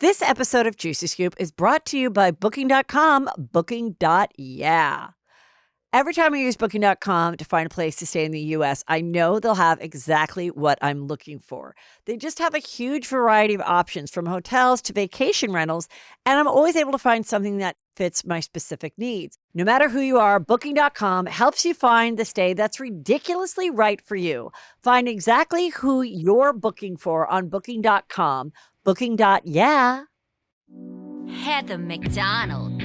This episode of Juicy Scoop is brought to you by Booking.com, Booking.yeah. Every time I use Booking.com to find a place to stay in the U.S., I know they'll have exactly what I'm looking for. They just have a huge variety of options, from hotels to vacation rentals, and I'm always able to find something that fits my specific needs. No matter who you are, Booking.com helps you find the stay that's ridiculously right for you. Find exactly who you're booking for on Booking.com, Booking.yeah. Heather McDonald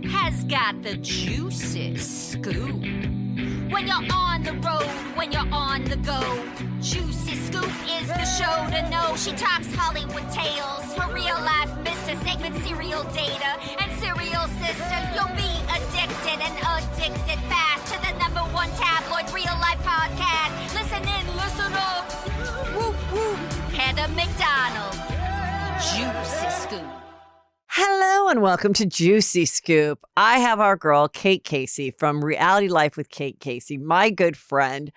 has got the juiciest scoop. When you're on the road, when you're on the go, Juicy Scoop is the show to know. She talks Hollywood tales, her real life Mr. Segment serial data and serial sister. You'll be addicted and addicted fast to the #1 tabloid real life podcast. Listen in, listen up. Whoop, whoop. Heather McDonald, Juicy Scoop. Hello and welcome to Juicy Scoop. I have our girl, Kate Casey from Reality Life with Kate Casey, my good friend.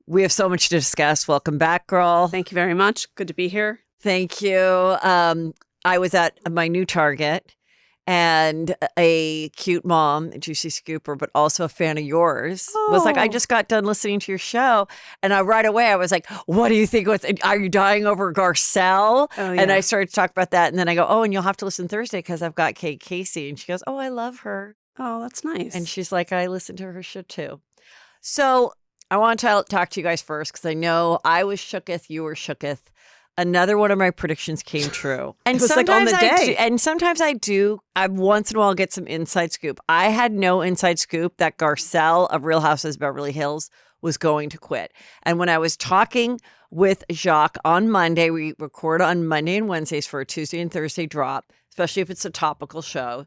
We have so much to discuss. Welcome back, girl. Thank you very much. Good to be here. Thank you. I was at my new Target, and a cute mom, a Juicy Scooper, but also a fan of yours, was like, I just got done listening to your show. And right away, I was like, what do you think? Are you dying over Garcelle? Oh, yeah. And I started to talk about that. And then I go, and you'll have to listen Thursday because I've got Kate Casey. And she goes, I love her. Oh, that's nice. And she's like, I listen to her show too. So I want to talk to you guys first because I know I was shooketh, you were shooketh. Another one of my predictions came true. And it was like on the day. Sometimes I once in a while get some inside scoop. I had no inside scoop that Garcelle of Real Housewives of Beverly Hills was going to quit. And when I was talking with Jacques on Monday, we record on Monday and Wednesdays for a Tuesday and Thursday drop, especially if it's a topical show.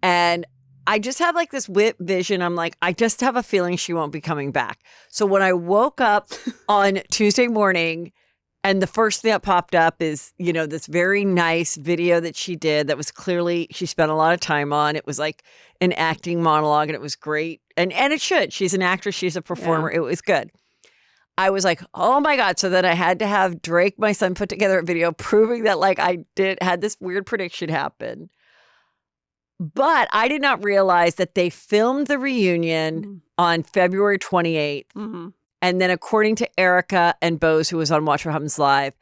And I just have like this vision. I'm like, I just have a feeling she won't be coming back. So when I woke up on Tuesday morning, and the first thing that popped up is, this very nice video that she did that was clearly, she spent a lot of time on. It was like an acting monologue and it was great. And it should. She's an actress. She's a performer. Yeah. It was good. I was like, oh my God. So then I had to have Drake, my son, put together a video proving that like had this weird prediction happen. But I did not realize that they filmed the reunion on February 28th. Mm-hmm. And then according to Erica and Bose, who was on Watch What Happens Live,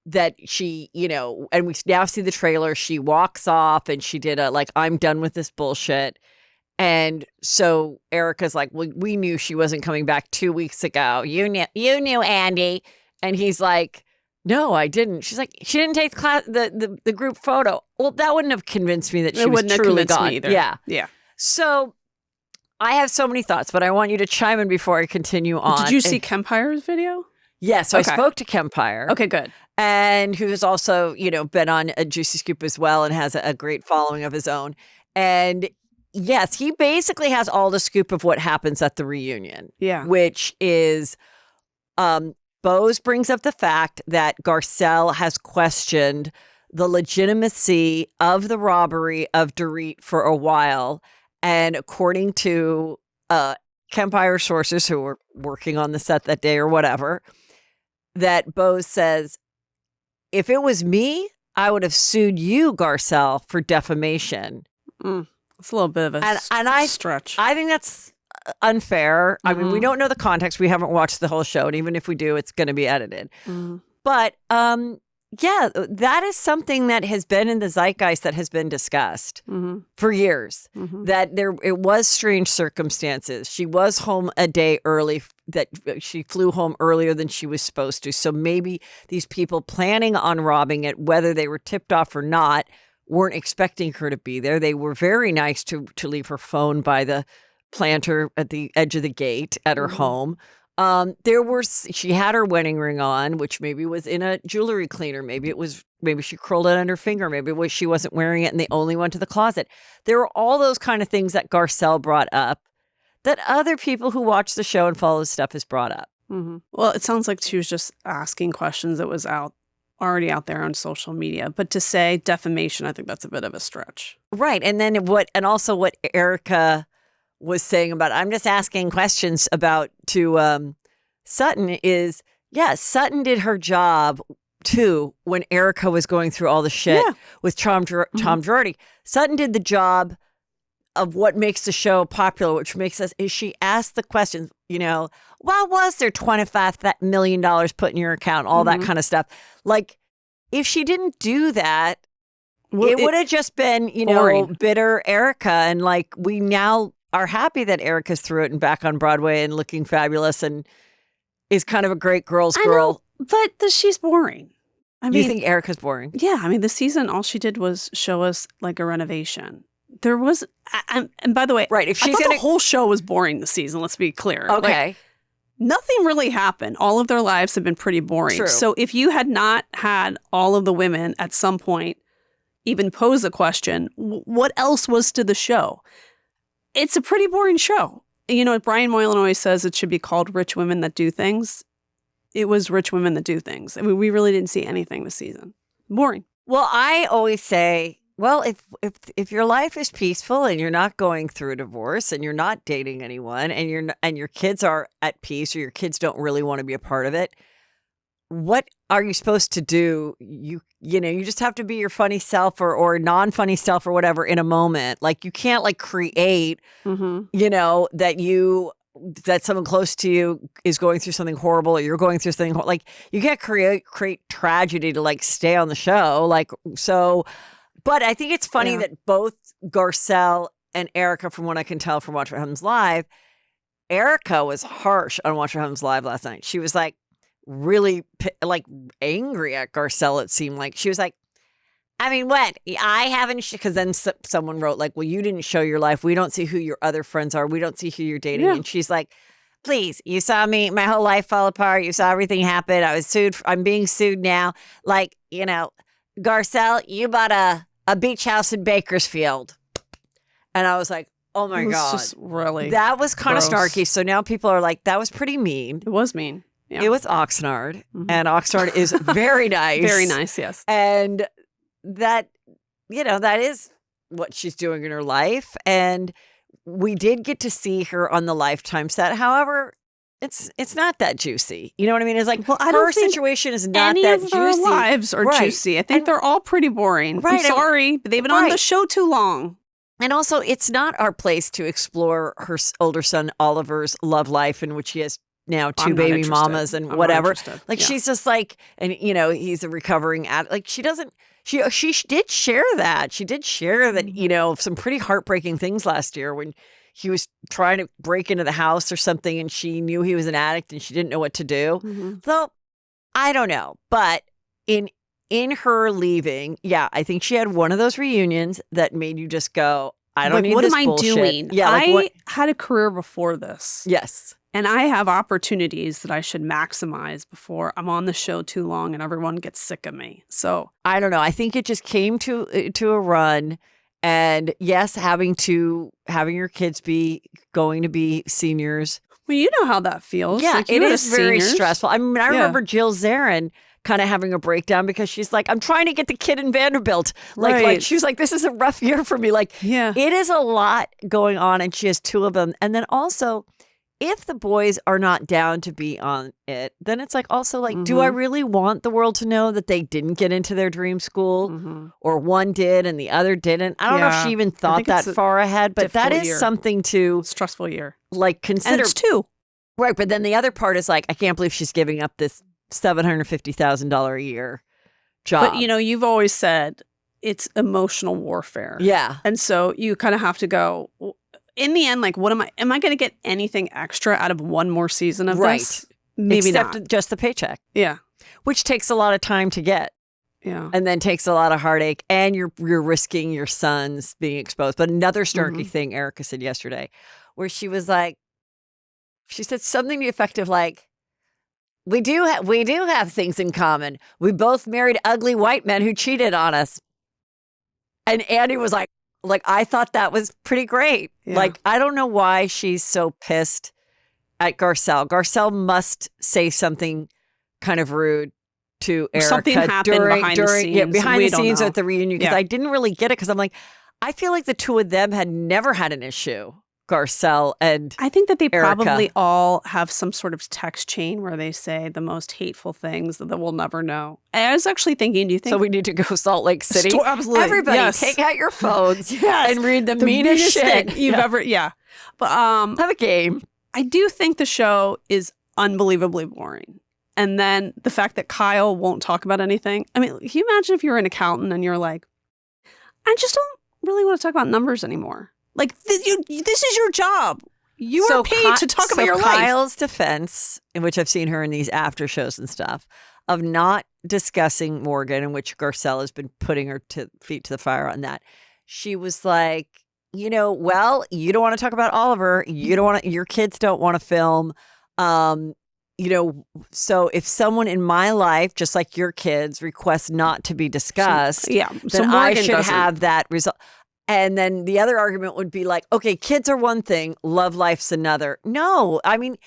that she, and we now see the trailer, she walks off and she did I'm done with this bullshit. And so Erica's like, well, we knew she wasn't coming back 2 weeks ago. You knew, Andy. And he's like, no, I didn't. She's like, she didn't take the group photo. Well, that wouldn't have convinced me that she was truly gone. Me either. Yeah. Yeah. So I have so many thoughts, but I want you to chime in before I continue on. Did you see Kempire's video? Yes. So okay. I spoke to Kempire. Okay, good. And who's also, been on a Juicy Scoop as well and has a great following of his own. And yes, he basically has all the scoop of what happens at the reunion. Yeah. Which is, Bose brings up the fact that Garcelle has questioned the legitimacy of the robbery of Dorit for a while. And according to Kempire sources who were working on the set that day or whatever, that Bose says, if it was me, I would have sued you, Garcelle, for defamation. It's a little bit of a stretch. I think that's unfair. Mm-hmm. I mean, we don't know the context. We haven't watched the whole show. And even if we do, it's going to be edited. Mm-hmm. But yeah, that is something that has been in the zeitgeist that has been discussed for years, that it was strange circumstances. She was home a day early, that she flew home earlier than she was supposed to. So maybe these people planning on robbing it, whether they were tipped off or not, weren't expecting her to be there. They were very nice to leave her phone by the planter at the edge of the gate at her home. She had her wedding ring on, which maybe was in a jewelry cleaner. Maybe she curled it under her finger. Maybe she wasn't wearing it and they only went to the closet. There were all those kind of things that Garcelle brought up that other people who watch the show and follow the stuff has brought up. Mm-hmm. Well, it sounds like she was just asking questions that was already out there on social media. But to say defamation, I think that's a bit of a stretch. Right. And then what Erica was saying about, I'm just asking questions about to Sutton is, yes, Sutton did her job too, when Erica was going through all the shit with Tom Girardi. Sutton did the job of what makes the show popular, which makes us, is she asked the questions, why was there $25 million put in your account, all that kind of stuff. Like, if she didn't do that, it would have just been, boring. bitter Erica. And like, we now are happy that Erica's through it and back on Broadway and looking fabulous and is kind of a great girl's girl. But she's boring. You think Erica's boring? Yeah. I mean, this season, all she did was show us like a renovation. There was, and by the way, right. If she's the whole show was boring this season, let's be clear. Okay. Like, nothing really happened. All of their lives have been pretty boring. True. So if you had not had all of the women at some point even pose a question, what else was to the show? It's a pretty boring show. Brian Moylan always says it should be called Rich Women That Do Things. It was Rich Women That Do Things. I mean, we really didn't see anything this season. Boring. Well, I always say, well, if your life is peaceful and you're not going through a divorce and you're not dating anyone and your kids are at peace or your kids don't really want to be a part of it, what are you supposed to do? You just have to be your funny self or non-funny self or whatever in a moment. Like, you can't like create, that someone close to you is going through something horrible or you're going through something like, you can't create tragedy to like stay on the show. Like, so, but I think it's funny that both Garcelle and Erica, from what I can tell from Watch What Happens Live, Erica was harsh on Watch What Happens Live last night. She was like, really like angry at Garcelle. It seemed like she was like, I mean, what? I haven't, because then someone wrote like, well, you didn't show your life. We don't see who your other friends are. We don't see who you're dating. Yeah. And she's like, please, you saw me, my whole life fall apart. You saw everything happen. I was sued. I'm being sued now. Like, Garcelle, you bought a beach house in Bakersfield. And I was like, oh my God. Just really that was kind of gross. snarky. So now people are like, that was pretty mean. It was mean. Yeah. It was Oxnard, and Oxnard is very nice. Very nice, yes. And that, that is what she's doing in her life. And we did get to see her on the Lifetime set. However, it's not that juicy. You know what I mean? It's like, I don't her think situation is not any that of juicy. their lives are juicy. I think they're all pretty boring. Right. I'm sorry, but they've been on the show too long. And also, it's not our place to explore her older son Oliver's love life, in which he has now two baby mamas and whatever. Like, she's just like, and he's a recovering addict. Like, she doesn't. She did share that. She did share that. Some pretty heartbreaking things last year when he was trying to break into the house or something, and she knew he was an addict and she didn't know what to do. So I don't know, but in her leaving, I think she had one of those reunions that made you just go, I don't need what this am I bullshit. doing? Yeah, I had a career before this. Yes. And I have opportunities that I should maximize before I'm on the show too long and everyone gets sick of me. So I don't know. I think it just came to a run. And yes, having your kids going to be seniors. Well, you know how that feels. Yeah, like, it is very stressful. I mean, I remember Jill Zarin kind of having a breakdown because she's like, I'm trying to get the kid in Vanderbilt. Like she was like, this is a rough year for me. Like, it is a lot going on, and she has two of them. And then also, if the boys are not down to be on it, then it's like also like, do I really want the world to know that they didn't get into their dream school or one did and the other didn't? I don't know if she even thought that far ahead, but that is something to stressful year. Like, consider. And it's two. Right. But then the other part is like, I can't believe she's giving up this $750,000 a year job. But you've always said it's emotional warfare. Yeah. And so you kind of have to go, in the end, like, what am I going to get anything extra out of one more season of this? Maybe Except not. just the paycheck. Yeah. Which takes a lot of time to get. Yeah. And then takes a lot of heartache, and you're risking your sons being exposed. But another snarky thing Erica said yesterday, where she was like, she said something to the effect of like, we do have things in common. We both married ugly white men who cheated on us. And Andy was like, I thought that was pretty great. Yeah. Like, I don't know why she's so pissed at Garcelle. Garcelle must say something kind of rude to Erica. Something happened behind the scenes. Yeah, behind the scenes at the reunion, because I didn't really get it, because I'm like, I feel like the two of them had never had an issue. Garcelle and I think that they Erica. probably all have some sort of text chain where they say the most hateful things that we'll never know. I was actually thinking, do you think... So we need to go Salt Lake City? Absolutely. Everybody, yes. take out your phones Yes. and read the meanest shit thing you've ever... Yeah. But have a game. I do think the show is unbelievably boring. And then the fact that Kyle won't talk about anything. I mean, can you imagine if you're an accountant and you're like, I just don't really want to talk about numbers anymore. Like, this is your job. You are paid to talk about your life. Kyle's defense, in which I've seen her in these after shows and stuff, of not discussing Morgan, in which Garcelle has been putting her feet to the fire on that. She was like, you know, well, you don't want to talk about Oliver. You don't want to, your kids don't want to film. You know, so if someone in my life, just like your kids, requests not to be discussed, then I should have that result. And then the other argument would be like, okay, kids are one thing, love life's another. No, I mean,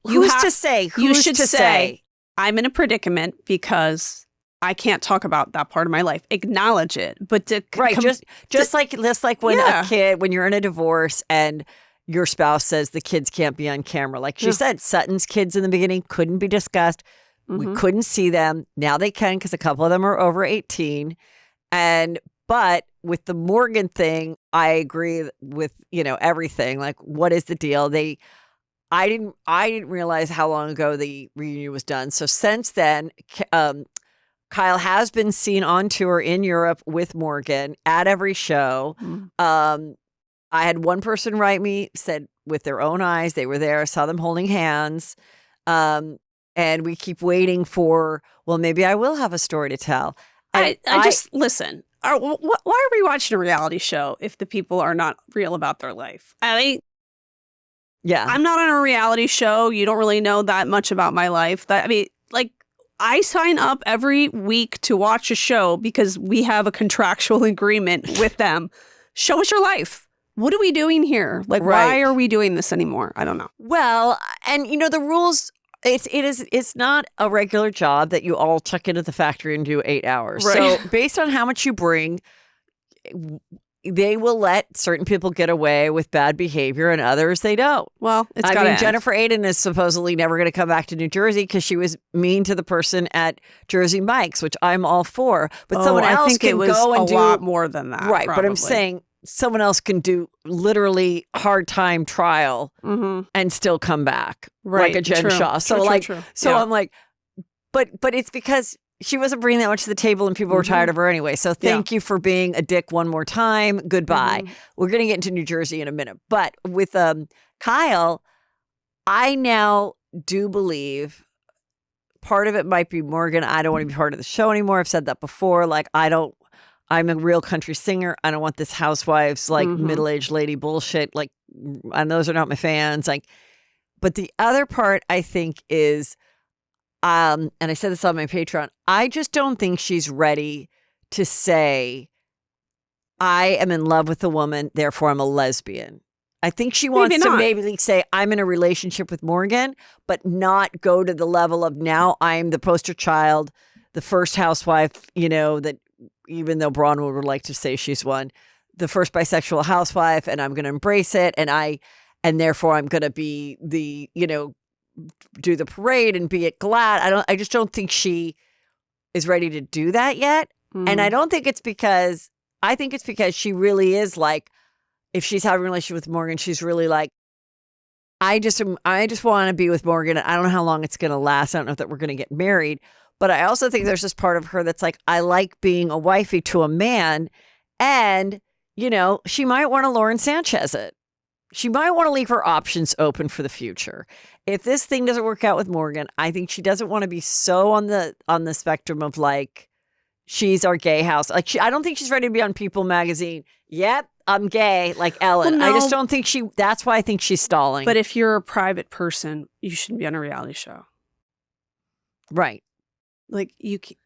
who's to say? You should say, I'm in a predicament because I can't talk about that part of my life. Acknowledge it, but just like when a kid, when you're in a divorce and your spouse says the kids can't be on camera. Like she said, Sutton's kids in the beginning couldn't be discussed. We couldn't see them. Now they can because a couple of them are over 18. But with the Morgan thing, I agree with, you know, everything. Like, what is the deal? I didn't realize how long ago the reunion was done. So since then, Kyle has been seen on tour in Europe with Morgan at every show. I had one person write me, said with their own eyes, they were there, saw them holding hands. And we keep waiting for, well, maybe I will have a story to tell. I just, listen, why are we watching a reality show if the people are not real about their life? I'm not on a reality show. You don't really know that much about my life. I sign up every week to watch a show because we have a contractual agreement with them. Show us your life. What are we doing here? Like, why are we doing this anymore? I don't know. Well, and you know, the rules, it's not a regular job that you all check into the factory and do 8 hours. Right. So based on how much you bring, they will let certain people get away with bad behavior and others they don't. Well, Jennifer Aiden is supposedly never going to come back to New Jersey because she was mean to the person at Jersey Mike's, which I'm all for. But someone else can go and do a lot more than that. Right. Probably. But I'm saying someone else can do literally hard time trial and still come back, like a Jen Shaw. So I'm like, but it's because she wasn't bringing that much to the table and people were tired of her anyway. So thank you for being a dick one more time. Goodbye. We're going to get into New Jersey in a minute. But with Kyle, I now do believe part of it might be Morgan. I don't want to be part of the show anymore. I've said that before. Like, I'm a real country singer. I don't want this housewives, like middle-aged lady bullshit. Like, and those are not my fans. Like, but the other part I think is, and I said this on my Patreon, I just don't think she's ready to say, I am in love with a woman, therefore I'm a lesbian. I think she wants to maybe say, I'm in a relationship with Morgan, but not go to the level of now I'm the poster child, the first housewife, you know, that even though Braun would like to say she's one, the first bisexual housewife, and I'm going to embrace it. And therefore I'm going to be the, you know, do the parade and be at glad. I just don't think she is ready to do that yet. And I don't think it's because, I think it's because she really is like, if she's having a relationship with Morgan, she's really like, I just want to be with Morgan. I don't know how long it's going to last. I don't know that we're going to get married. But I also think there's this part of her that's like, I like being a wifey to a man. And, you know, she might want to Lauren Sanchez it. She might want to leave her options open for the future. If this thing doesn't work out with Morgan, I think she doesn't want to be so on the spectrum of like, she's our gay house. Like, I don't think she's ready to be on People magazine. Yep, I'm gay, like Ellen. Well, no. I just don't think that's why I think she's stalling. But if you're a private person, you shouldn't be on a reality show. Right. Like, you can't.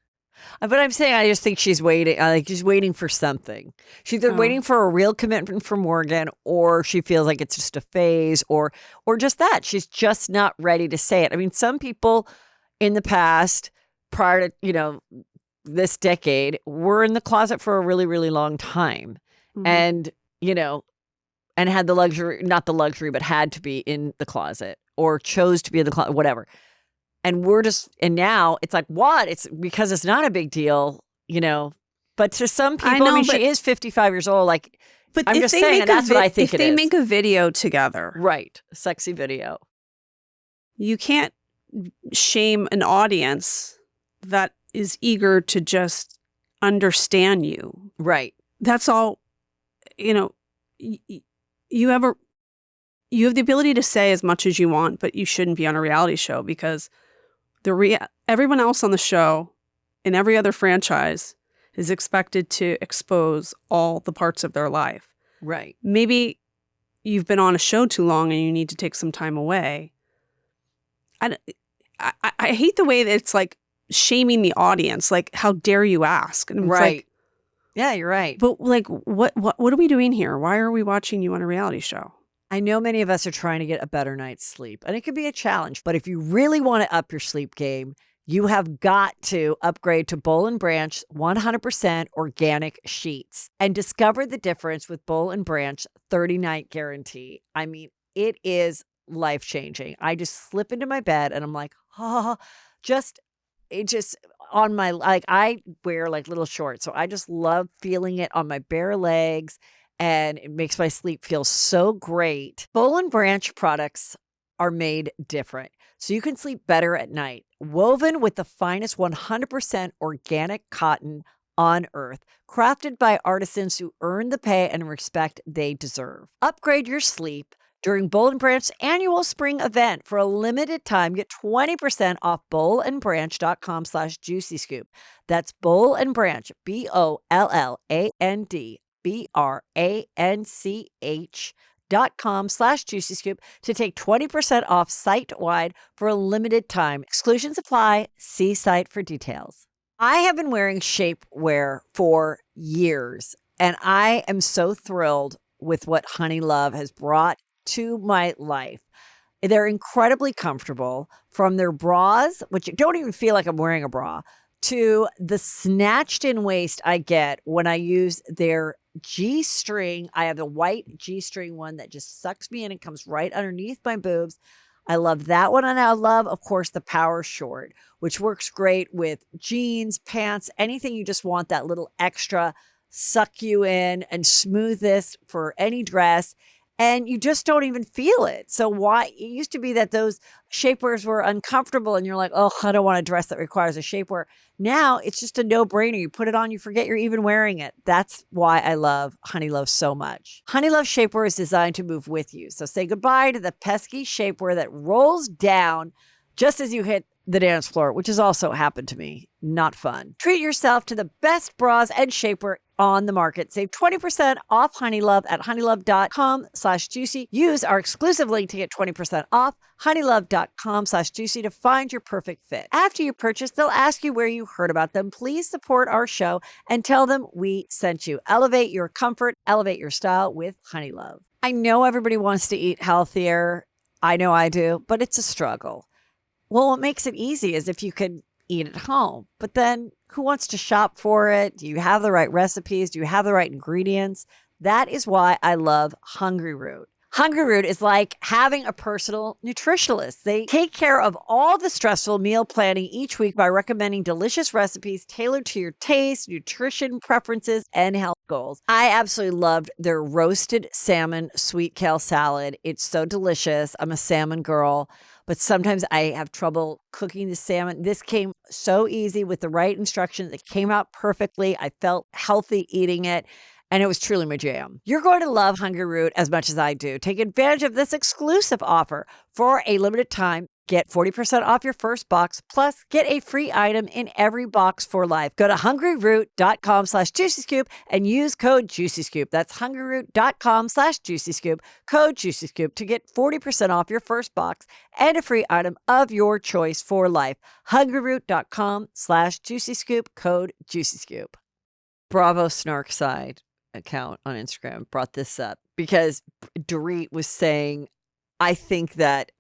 But I'm saying I just think she's waiting. Like, she's waiting for something. She's either waiting for a real commitment from Morgan, or she feels like it's just a phase, or just that she's just not ready to say it. I mean, some people in the past, prior to, you know, this decade, were in the closet for a really, really long time, and you know, and had the luxury, not the luxury, but had to be in the closet or chose to be in the closet, whatever. And and now it's like, what? It's because it's not a big deal, But to some people, I mean, she is 55 years old. Like, but I'm just saying, and that's what I think it is. If they make a video together. Right. A sexy video. You can't shame an audience that is eager to just understand you. Right. That's all, you have the ability to say as much as you want, but you shouldn't be on a reality show because everyone else on the show in every other franchise is expected to expose all the parts of their life. Right. Maybe you've been on a show too long and you need to take some time away. I hate the way that it's like shaming the audience. Like, how dare you ask? And it's right. Like, yeah, you're right. But like, what are we doing here? Why are we watching you on a reality show? I know many of us are trying to get a better night's sleep, and it could be a challenge. But if you really want to up your sleep game, you have got to upgrade to Boll & Branch 100% organic sheets and discover the difference with Boll & Branch 30-night guarantee. I mean, it is life-changing. I just slip into my bed and I'm like, it just on my, like, I wear like little shorts. So I just love feeling it on my bare legs and it makes my sleep feel so great. Boll & Branch products are made different so you can sleep better at night. Woven with the finest 100% organic cotton on earth, crafted by artisans who earn the pay and respect they deserve. Upgrade your sleep during Boll & Branch's annual spring event. For a limited time, get 20% off bollandbranch.com/juicyscoop. That's Boll & Branch, BOLLANDBRANCH.com/juicyscoop to take 20% off site-wide for a limited time. Exclusions apply. See site for details. I have been wearing shapewear for years, and I am so thrilled with what Honey Love has brought to my life. They're incredibly comfortable, from their bras, which don't even feel like I'm wearing a bra, to the snatched in waist I get when I use their G-string. I have the white G-string one that just sucks me in and comes right underneath my boobs. I love that one. And I love, of course, the Power Short, which works great with jeans, pants, anything you just want that little extra suck you in and smoothest for any dress. And you just don't even feel it. So why? It used to be that those shapewears were uncomfortable and you're like, oh, I don't want a dress that requires a shapewear. Now it's just a no-brainer. You put it on, you forget you're even wearing it. That's why I love Honey Love so much. Honey Love shapewear is designed to move with you. So say goodbye to the pesky shapewear that rolls down just as you hit the dance floor, which has also happened to me. Not fun. Treat yourself to the best bras and shapewear on the market. Save 20% off Honey Love at honeylove.com/juicy. Use our exclusive link to get 20% off honeylove.com/juicy to find your perfect fit. After you purchase, they'll ask you where you heard about them. Please support our show and tell them we sent you. Elevate your comfort, elevate your style with Honey Love. I know everybody wants to eat healthier. I know I do, but it's a struggle. Well, what makes it easy is if you can eat at home, but then who wants to shop for it? Do you have the right recipes? Do you have the right ingredients? That is why I love Hungry Root. Hungry Root is like having a personal nutritionist. They take care of all the stressful meal planning each week by recommending delicious recipes tailored to your taste, nutrition preferences, and health goals. I absolutely loved their roasted salmon sweet kale salad. It's so delicious. I'm a salmon girl, but sometimes I have trouble cooking the salmon. This came so easy with the right instructions. It came out perfectly. I felt healthy eating it, and it was truly my jam. You're going to love Hungry Root as much as I do. Take advantage of this exclusive offer. For a limited time, get 40% off your first box, plus get a free item in every box for life. Go to hungryroot.com/juicyscoop and use code JuicyScoop. That's hungryroot.com/juicyscoop, code JuicyScoop to get 40% off your first box and a free item of your choice for life. hungryroot.com/juicyscoop, code JuicyScoop. Bravo Snarkside account on Instagram brought this up because Dorit was saying, I think that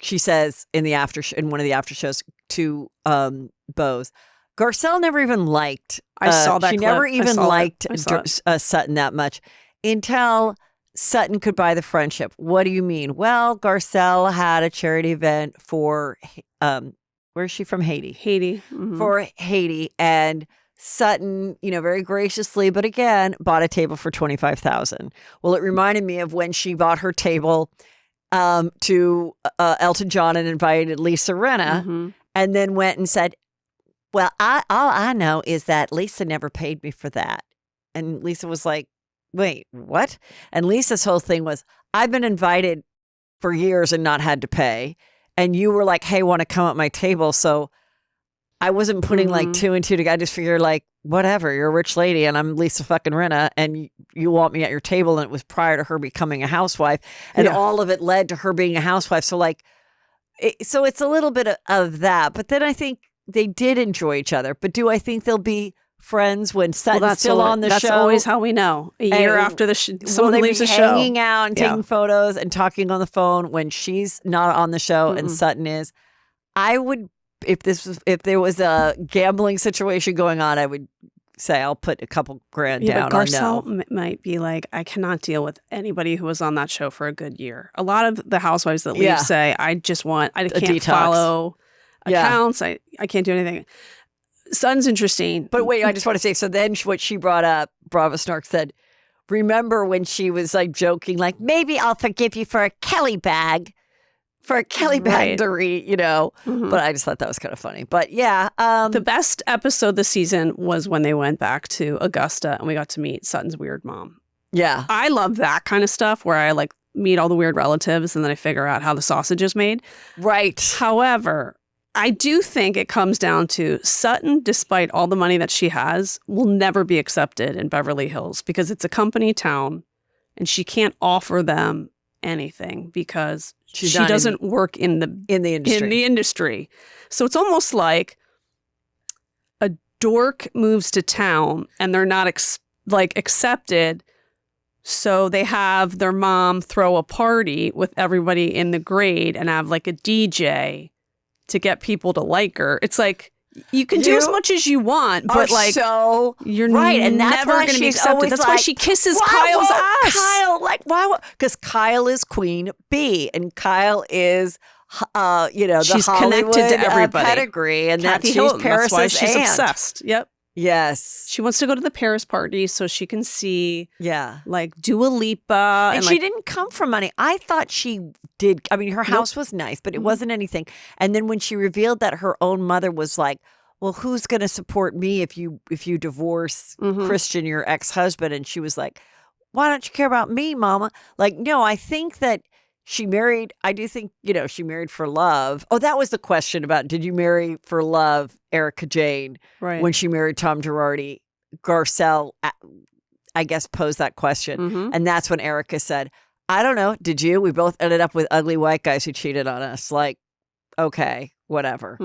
she says in one of the after shows to Bose, Garcelle never even liked. I saw that. She clip. never even liked Sutton that much until Sutton could buy the friendship. What do you mean? Well, Garcelle had a charity event for, where's she from? Haiti. Haiti. For Haiti. And Sutton, very graciously, but again, bought a table for $25,000. Well, it reminded me of when she bought her table to Elton John and invited Lisa Rinna, and then went and said, well, all I know is that Lisa never paid me for that. And Lisa was like, wait, what? And Lisa's whole thing was, I've been invited for years and not had to pay. And you were like, hey, want to come at my table? So I wasn't putting like two and two together. I just figured like, whatever, you're a rich lady and I'm Lisa fucking Rinna and you want me at your table. And it was prior to her becoming a housewife. And all of it led to her being a housewife. So like, so it's a little bit of that. But then I think they did enjoy each other. But do I think they'll be friends when Sutton's still on the show? That's always how we know. A year after someone leaves the show. Hanging out and taking photos and talking on the phone when she's not on the show and Sutton is. I would, if there was a gambling situation going on, I would say I'll put a couple grand down. But Garcelle might be like, I cannot deal with anybody who was on that show for a good year. A lot of the housewives that leave say, I can't follow accounts. I can't do anything. Sutton's interesting. But wait, I just want to say, so then what she brought up, Bravo Snark said, remember when she was like joking, like, maybe I'll forgive you for a Kelly bag, Dorit, But I just thought that was kind of funny. But yeah. The best episode this season was when they went back to Augusta and we got to meet Sutton's weird mom. Yeah. I love that kind of stuff where I like meet all the weird relatives and then I figure out how the sausage is made. Right. However, I do think it comes down to Sutton, despite all the money that she has, will never be accepted in Beverly Hills because it's a company town and she can't offer them anything because she doesn't work in the industry. So it's almost like a dork moves to town and they're not accepted. So they have their mom throw a party with everybody in the grade and have like a DJ to get people to like her. It's like you can do as much as you want, but like you're right, and that's never going to be accepted. That's why she kisses Kyle's ass. Kyle, like why? Because Kyle is Queen Bee, and Kyle is, she's the Hollywood, connected to everybody. Pedigree, and Kathy she's Hilton. Paris's That's why she's aunt. obsessed. Yep. Yes. She wants to go to the Paris party so she can see like Dua Lipa. And she didn't come from money. I thought she did. I mean, her house was nice, but it wasn't anything. And then when she revealed that her own mother was like, well, who's going to support me if you divorce Christian, your ex-husband? And she was like, why don't you care about me, mama? Like, no, I think that she married, I do think, she married for love. Oh, that was the question about, did you marry for love Erica Jane when she married Tom Girardi? Garcelle, I guess, posed that question. And that's when Erica said, I don't know, did you? We both ended up with ugly white guys who cheated on us. Like, okay, whatever.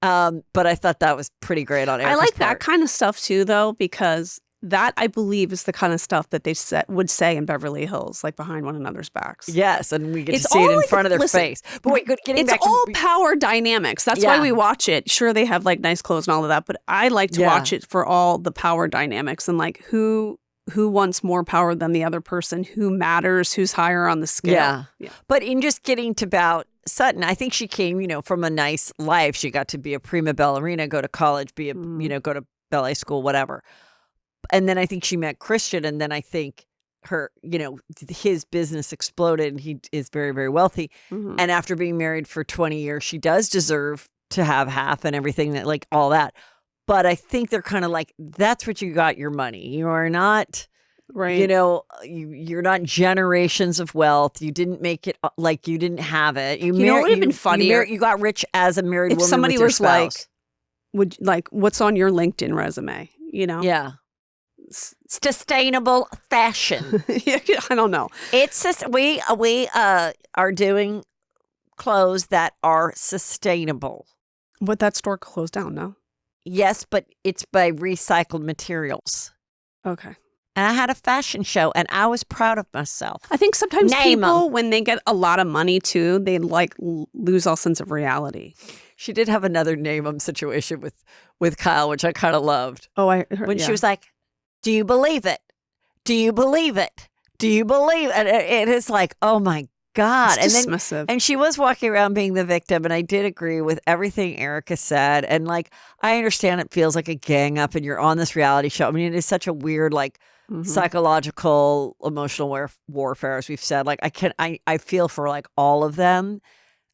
But I thought that was pretty great on Erica's I like part. that kind of stuff too, though, because that, I believe, is the kind of stuff that they would say in Beverly Hills, like behind one another's backs. Yes, and we get to see it in front of their face. But wait, getting back to... It's all power dynamics. That's why we watch it. Sure, they have like nice clothes and all of that, but I like to watch it for all the power dynamics and like who wants more power than the other person, who matters, who's higher on the scale. Yeah. But in just getting to about Sutton, I think she came, from a nice life. She got to be a prima ballerina, go to college, be a, go to ballet school, whatever. And then I think she met Christian, and then I think her, his business exploded and he is very, very wealthy. And after being married for 20 years, she does deserve to have half and everything that, like, all that. But I think they're kind of like, that's what you got your money. You are not, you're not generations of wealth. You didn't make it like you didn't have it. What would have been funnier? You got rich as a married woman. If somebody with your was spouse. what's on your LinkedIn resume? Yeah. Sustainable fashion. I don't know. It's just, we are doing clothes that are sustainable. But that store closed down, no? Yes, but it's by recycled materials. Okay. And I had a fashion show and I was proud of myself. I think sometimes people, when they get a lot of money too, they like lose all sense of reality. She did have another name situation with Kyle, which I kind of loved. Oh, I heard, when she was like, do you believe it? Do you believe it? Do you believe? And it is like, oh my God. It's And dismissive. and she was walking around being the victim. And I did agree with everything Erica said. And like, I understand it feels like a gang up and you're on this reality show. I mean, it is such a weird, like, psychological, emotional warfare, as we've said. Like, I feel for like all of them.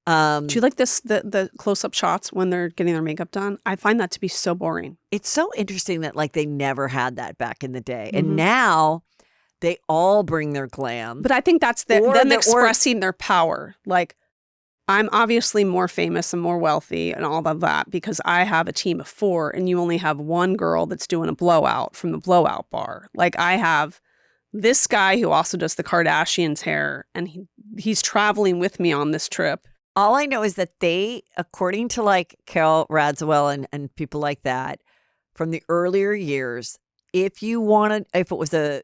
Do you like the close-up shots when they're getting their makeup done? I find that to be so boring. It's so interesting that like they never had that back in the day. And now they all bring their glam. But I think that's them expressing their power. Like, I'm obviously more famous and more wealthy and all of that because I have a team of 4 and you only have one girl that's doing a blowout from the blowout bar. Like, I have this guy who also does the Kardashians' hair and he's traveling with me on this trip. All I know is that they, according to like Carol Radziwill and people like that from the earlier years, if it was a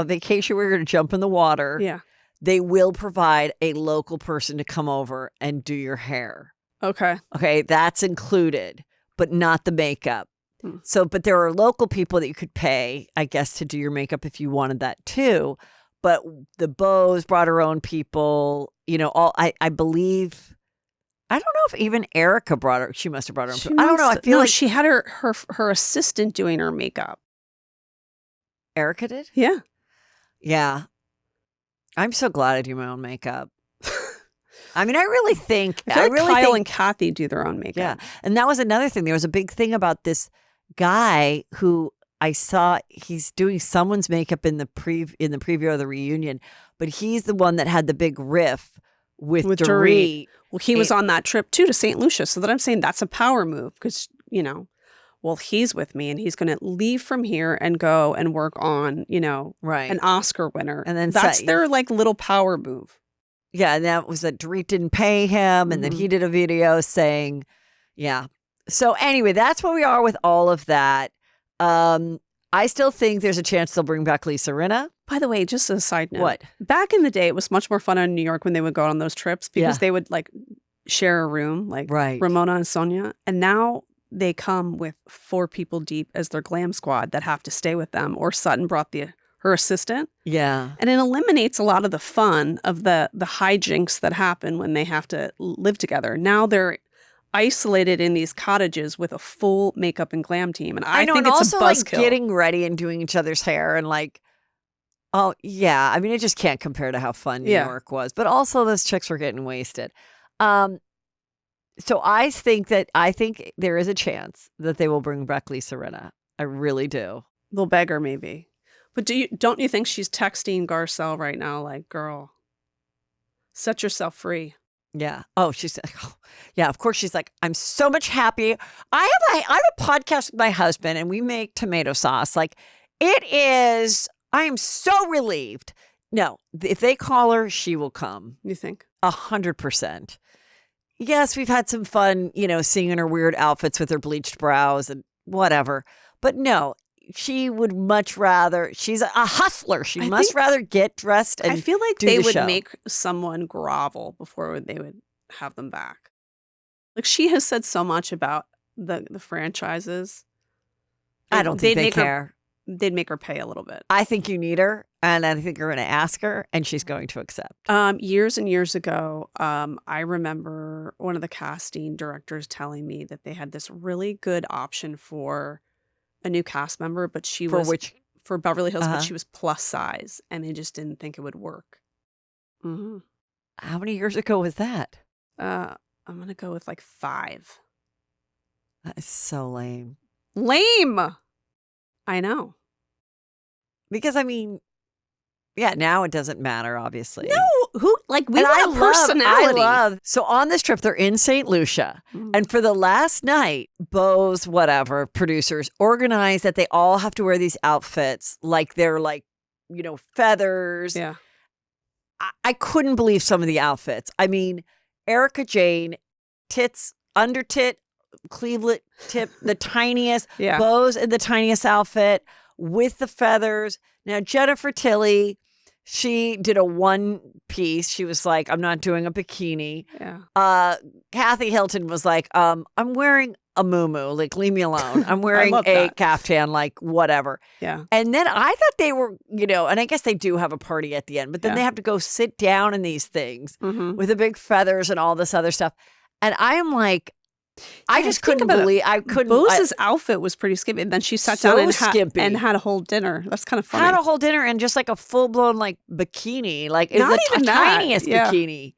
vacation where you're going to jump in the water, they will provide a local person to come over and do your hair. Okay. Okay, that's included, but not the makeup. So, but there are local people that you could pay, I guess, to do your makeup if you wanted that too. But the Bows brought her own people, I believe, I don't know if even Erica brought her. She must have brought her own people. I don't know. I feel like she had her assistant doing her makeup. Erica did? Yeah. Yeah. I'm so glad I do my own makeup. I mean, I really think Kyle and Kathy do their own makeup. Yeah. And that was another thing. There was a big thing about this guy who I saw he's doing someone's makeup in the preview of the reunion, but he's the one that had the big riff with Dorit. Well, he was on that trip too to St. Lucia. So that I'm saying that's a power move because, well, he's with me and he's going to leave from here and go and work on, an Oscar winner. And then that's their like little power move. Yeah. And that was that Dorit didn't pay him. And then he did a video saying, yeah. So anyway, that's where we are with all of that. I still think there's a chance they'll bring back Lisa Rinna. By the way, just as a side note. What? Back in the day, it was much more fun in New York when they would go on those trips because they would like share a room, like Ramona and Sonia. And now they come with 4 people deep as their glam squad that have to stay with them. Or Sutton brought her assistant. Yeah. And it eliminates a lot of the fun of the hijinks that happen when they have to live together. Now they're isolated in these cottages with a full makeup and glam team. And I think it's also a buzzkill. Like getting ready and doing each other's hair and like, oh yeah. I mean, it just can't compare to how fun New York was. But also those chicks were getting wasted. So I think there is a chance that they will bring back Lisa Rinna. I really do. They'll beg her maybe. But don't you think she's texting Garcelle right now like, girl, set yourself free? Yeah. Oh, she's yeah, of course she's like, I'm so much happy. I have a podcast with my husband and we make tomato sauce. Like I am so relieved. No, if they call her, she will come. You think? 100%. Yes, we've had some fun, seeing in her weird outfits with her bleached brows and whatever. But no, she would much rather, she's a hustler. She must rather get dressed and I feel like do they the would show. make someone grovel before they would have them back. Like she has said so much about the franchises. I don't think they care. They'd make her pay a little bit. I think you need her, and I think you're going to ask her, and she's going to accept. Years and years ago, I remember one of the casting directors telling me that they had this really good option for a new cast member, but for Beverly Hills, but she was plus size, and they just didn't think it would work. Mm-hmm. How many years ago was that? I'm going to go with like 5. That is so lame. Lame! I know. Because, I mean, yeah, now it doesn't matter, obviously. No, we want a personality. So on this trip, they're in St. Lucia. And for the last night, Beau's, whatever, producers organized that they all have to wear these outfits like they're like, feathers. Yeah. I couldn't believe some of the outfits. I mean, Erica Jane, tits, under tit, Cleveland tip, the tiniest, Beau's in the tiniest outfit with the feathers. Now, Jennifer Tilly, she did a one piece. She was like, I'm not doing a bikini. Yeah. Kathy Hilton was like, I'm wearing a muumuu, like leave me alone. I'm wearing love a that. caftan, like whatever. Yeah. And then I thought they were, and I guess they do have a party at the end, but then Yeah. they have to go sit down in these things Mm-hmm. with the big feathers and all this other stuff. And I am like, I Yeah, just think couldn't about it. believe, I couldn't. Bose's outfit was pretty skimpy. And then she sat So down skimpy. and had a whole dinner. That's kind of funny. had a whole dinner and just like a full blown like bikini, like it was Not the even that. tiniest Yeah. bikini,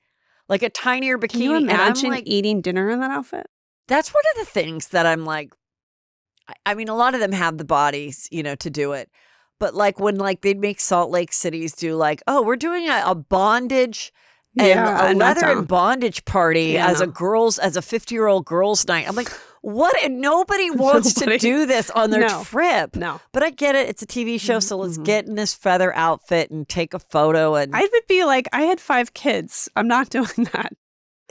like a tinier bikini. Can you and I'm imagine like, eating dinner in that outfit? that's one of the things that I'm like, I mean, a lot of them have the bodies, to do it. But like when like they'd make Salt Lake Cities do like, oh, we're doing a bondage and Yeah, a I'm not leather down. and bondage party Yeah, as no. a 50-year-old girls' night. I'm like, what? And nobody wants to Nobody. do this on their No. trip. No. But I get it. It's a TV show, so let's Mhm. get in this feather outfit and take a photo. And I would be like, I had 5 kids. I'm not doing that.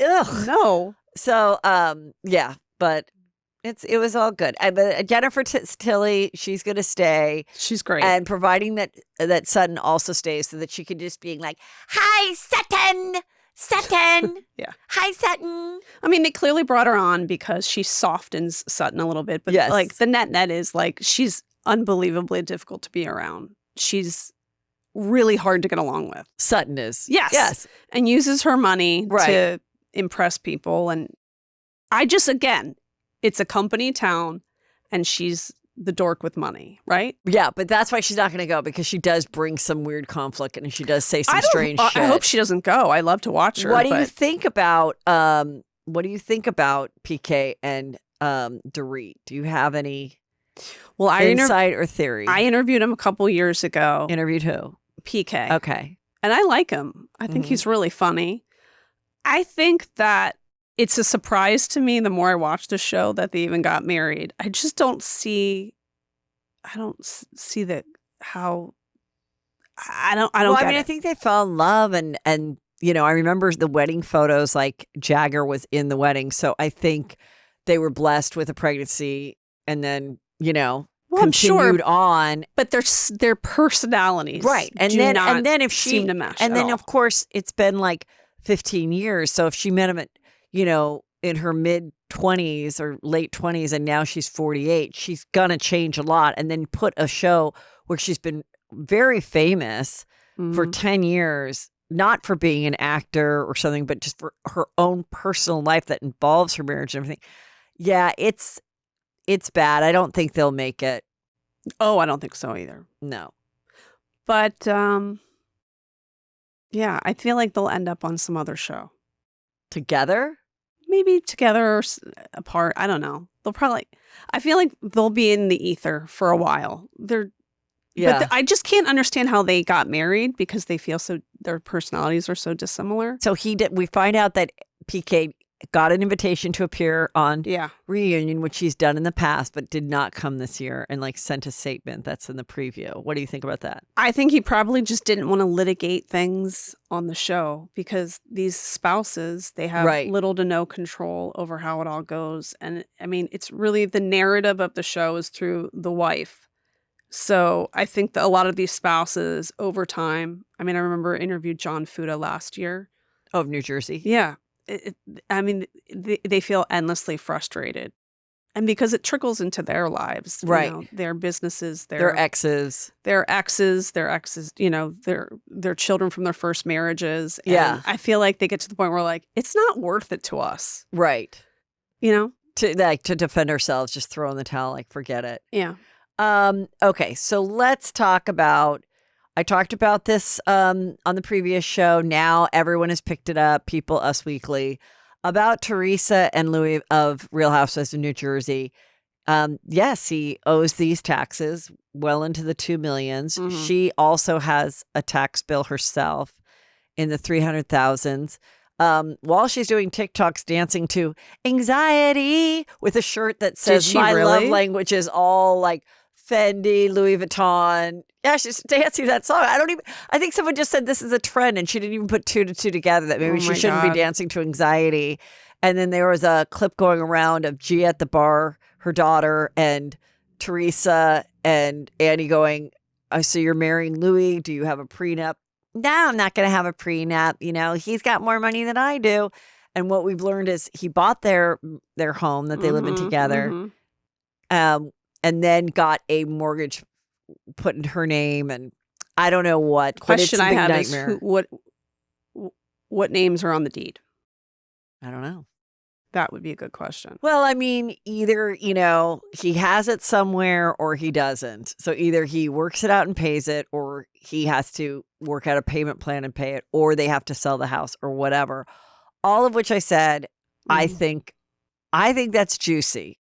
ugh. No. So, yeah, but it was all good. But Jennifer Tilly, she's going to stay. She's great. And providing that Sutton also stays so that she can just be like, hi, Sutton. Yeah. Hi, Sutton. I mean, they clearly brought her on because she softens Sutton a little bit. But Yes. like the net is like she's unbelievably difficult to be around. She's really hard to get along with. Sutton is. Yes. And uses her money Right. to impress people. And I just, again, it's a company town and she's the dork with money, right? Yeah, but that's why she's not going to go, because she does bring some weird conflict and she does say some strange shit. I hope she doesn't go. I love to watch her. What do you but think about PK and Dorit? Do you have any well, insight or theory? I interviewed him a couple years ago. Interviewed who? PK. Okay. And I like him. I think Mhm. he's really funny. I think that it's a surprise to me the more I watch the show that they even got married. I just don't see that how I don't Well, get I mean, it. I think they fell in love, and I remember the wedding photos. Like Jagger was in the wedding, so I think they were blessed with a pregnancy, and then Well, I'm sure, continued on. but their personalities, Right, and do then not and then if she seem to mesh, and at then all. of course it's been like 15 years. So if she met him at in her mid 20s or late 20s, and now she's 48, she's gonna change a lot. And then put a show where she's been very famous for Mhm. 10 years, not for being an actor or something, but just for her own personal life that involves her marriage and everything. Yeah, it's bad. I don't think they'll make it. Oh, I don't think so either. No. But yeah, I feel like they'll end up on some other show. Together? Maybe together or apart. I don't know. I feel like they'll be in the ether for a while. Yeah. But I just can't understand how they got married because they feel their personalities are so dissimilar. So we find out that PK got an invitation to appear on Yeah. Reunion, which he's done in the past, but did not come this year, and like sent a statement that's in the preview. What do you think about that? I think he probably just didn't want to litigate things on the show because these spouses, they have Right. little to no control over how it all goes. And I mean, it's really the narrative of the show is through the wife. So I think that a lot of these spouses over time, I mean, I remember I interviewed John Fuda last year. Of New Jersey. Yeah. I mean, they feel endlessly frustrated. And because it trickles into their lives, Right. Their businesses, Their exes. their exes, their children from their first marriages. And Yeah. I feel like they get to the point where like, it's not worth it to us, Right. you know? To defend ourselves, just throw in the towel, like forget it. Yeah. Okay, so let's talk about, I talked about this on the previous show. Now everyone has picked it up, People, Us Weekly, about Teresa and Louis of Real Housewives of New Jersey. Yes, he owes these taxes well into the 2 millions. Mhm. She also has a tax bill herself in the 300,000s. While she's doing TikToks dancing to Anxiety with a shirt that says she my love really? language is all like Fendi, Louis Vuitton. Yeah, she's dancing that song. I think someone just said this is a trend and she didn't even put 2 to 2 together that maybe Oh she my shouldn't God. be dancing to Anxiety. And then there was a clip going around of Gia at the bar, her daughter, and Teresa and Annie going, so you're marrying Louis. Do you have a prenup? No, I'm not going to have a prenup. He's got more money than I do. And what we've learned is he bought their home that they live in together, and then got a mortgage put in her name, and I don't know what. Question but it's a I big have nightmare. is what names are on the deed? I don't know. That would be a good question. Well, I mean, either, he has it somewhere or he doesn't. So either he works it out and pays it, or he has to work out a payment plan and pay it, or they have to sell the house or whatever. All of which I said, I think that's juicy.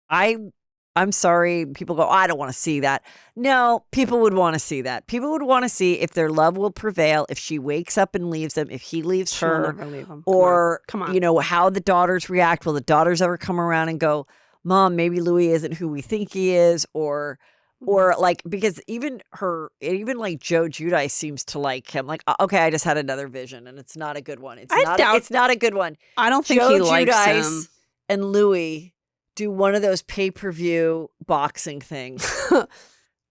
I'm sorry. People go, I don't want to see that. No, people would want to see that. People would want to see if their love will prevail, if she wakes up and leaves him, if he leaves She'll her, never leave him. or, Come on. how the daughters react. Will the daughters ever come around and go, Mom, maybe Louis isn't who we think he is? Or like, because even like Joe Giudice seems to like him. Like, okay, I just had another vision and it's not a good one. It's not a good one. I don't think Joe he likes Giudice him. and Louis do one of those pay-per-view boxing things.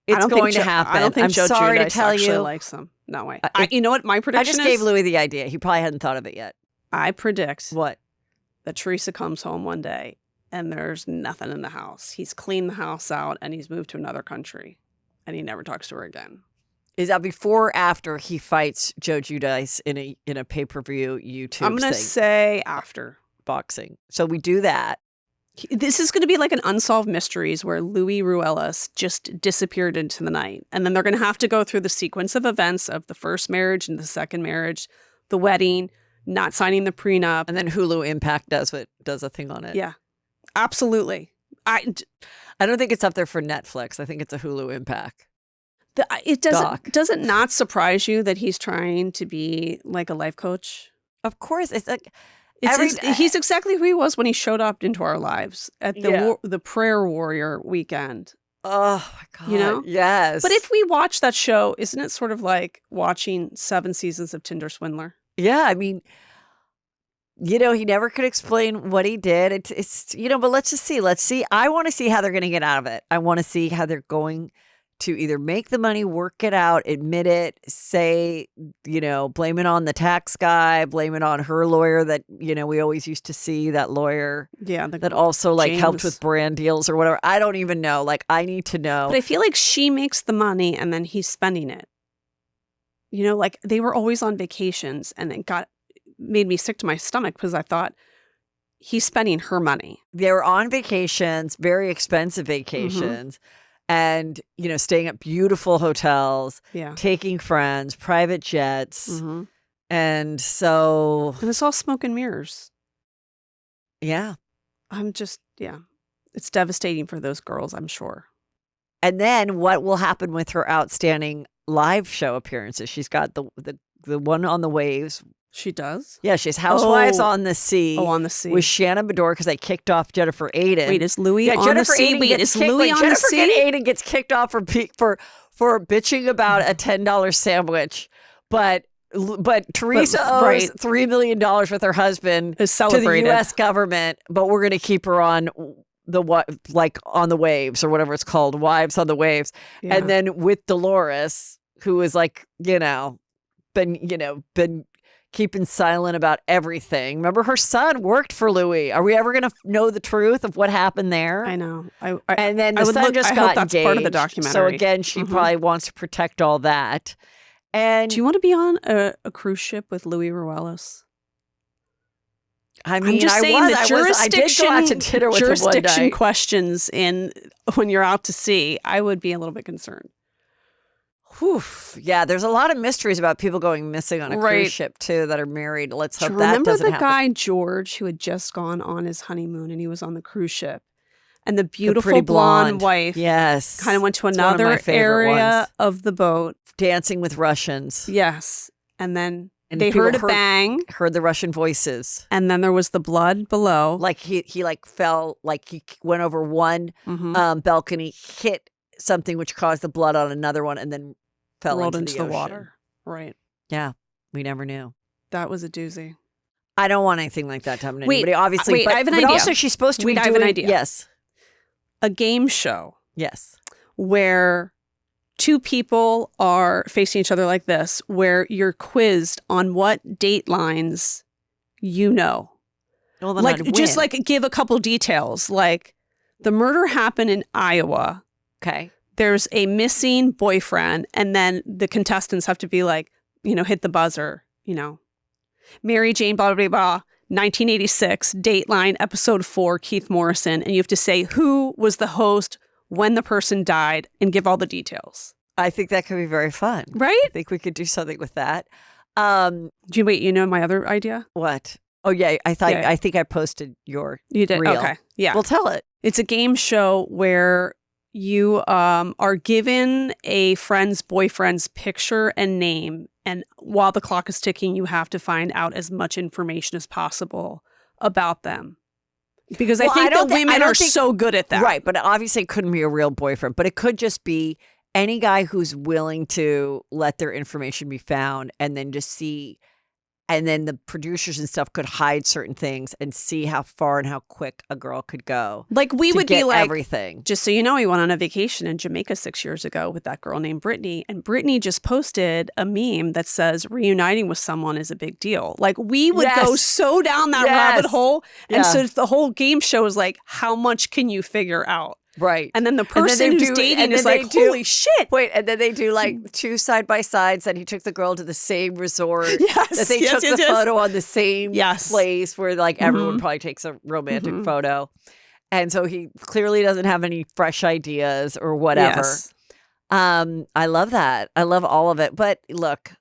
It's going to happen. I don't think I'm Joe sorry Giudice to tell actually you. likes him. No way. You know what my I prediction just is? gave Louis the idea. He probably hadn't thought of it yet. I predict What? that Teresa comes home one day and there's nothing in the house. He's cleaned the house out and he's moved to another country and he never talks to her again. Is that before or after he fights Joe Giudice in a pay-per-view YouTube I'm going to thing? say after. Boxing. So we do that. This is going to be like an Unsolved Mysteries where Louis Ruelas just disappeared into the night. And then they're going to have to go through the sequence of events of the first marriage and the second marriage, the wedding, not signing the prenup. And then Hulu Impact does a thing on it. Yeah, absolutely. I don't think it's up there for Netflix. I think it's a Hulu Impact. Does it not surprise you that he's trying to be like a life coach? Of course. It's like he's exactly who he was when he showed up into our lives at the prayer warrior weekend. Oh my God. Yes. But if we watch that show, isn't it sort of like watching 7 seasons of Tinder Swindler? Yeah. I mean, he never could explain what he did. It's but let's just see. Let's see. I want to see how they're going to get out of it. I want to see how they're going to either make the money, work it out, admit it, say, blame it on the tax guy, blame it on her lawyer that, we always used to see, that lawyer that also helped with brand deals or whatever. I don't even know. I need to know. But I feel like she makes the money and then he's spending it. They were always on vacations and it made me sick to my stomach because I thought he's spending her money. They were on vacations, very expensive vacations. And, staying at beautiful hotels, taking friends, private jets. And so. And it's all smoke and mirrors. Yeah. It's devastating for those girls, I'm sure. And then what will happen with her outstanding live show appearances? She's got the one on the waves. She does? Yeah, she's Housewives on the Sea. Oh, on the Sea. With Shannon Bedore because they kicked off Jennifer Aiden. Wait, is Louis on the sea? Wait, is Louis on the sea? Jennifer Aiden gets kicked off for bitching about a $10 sandwich. But Teresa owes $3 million with her husband to the U.S. government, but we're going to keep her on on the waves or whatever it's called, Wives on the Waves. Yeah. And then with Dolores, who is been keeping silent about everything. Remember, her son worked for Louis. Are we ever going to know the truth of what happened there? I know. And then the son just got engaged. That's part of the documentary. So again, she probably wants to protect all that. And do you want to be on a cruise ship with Louis Ruelas? I mean, I'm just saying the jurisdiction, I did go out to dinner with him one day. Questions when you're out to sea, I would be a little bit concerned. Whew. Yeah, there's a lot of mysteries about people going missing on a cruise ship too that are married. Let's hope that doesn't happen. Remember the guy George who had just gone on his honeymoon and he was on the cruise ship, and the beautiful blonde wife, kind of went to another area of the boat, dancing with Russians. Yes, and then they heard a bang, heard the Russian voices, and then there was the blood below. Like he fell, like he went over one balcony, hit something which caused the blood on another one, and then rolled into the water. Right. Yeah. We never knew. That was a doozy. I don't want anything like that to happen to anybody, obviously. Wait, I have an idea. But also she's supposed to be doing... I have an idea. Yes. A game show. Yes. Where 2 people are facing each other like this, where you're quizzed on what datelines you know. Well, then Like, I'd just win. like give a couple details. Like, the murder happened in Iowa. Okay. There's a missing boyfriend, and then the contestants have to be like, hit the buzzer, Mary Jane, blah, blah, blah, 1986, Dateline, episode 4, Keith Morrison. And you have to say who was the host, when the person died, and give all the details. I think that could be very fun. Right? I think we could do something with that. Wait, my other idea? What? Oh, yeah. I thought, Yeah. I think I posted your You did? reel. Okay. Yeah. Well, tell it. It's a game show where you are given a friend's boyfriend's picture and name. And while the clock is ticking, you have to find out as much information as possible about them. Because I think that women are so good at that. Right. But obviously it couldn't be a real boyfriend, but it could just be any guy who's willing to let their information be found and then just see. And then the producers and stuff could hide certain things and see how far and how quick a girl could go. Like, we to would get be like, everything. just so you know, he went on a vacation in Jamaica 6 years ago with that girl named Brittany. And Brittany just posted a meme that says reuniting with someone is a big deal. Like, we would go so down that rabbit hole. And so the whole game show is like, how much can you figure out? Right. And then the person who's dating is like, holy shit. Wait, and then they do like 2 side-by-sides that he took the girl to the same resort. That they took the photo on the same place where like everyone probably takes a romantic photo. And so he clearly doesn't have any fresh ideas or whatever. Yes. I love that. I love all of it. But look,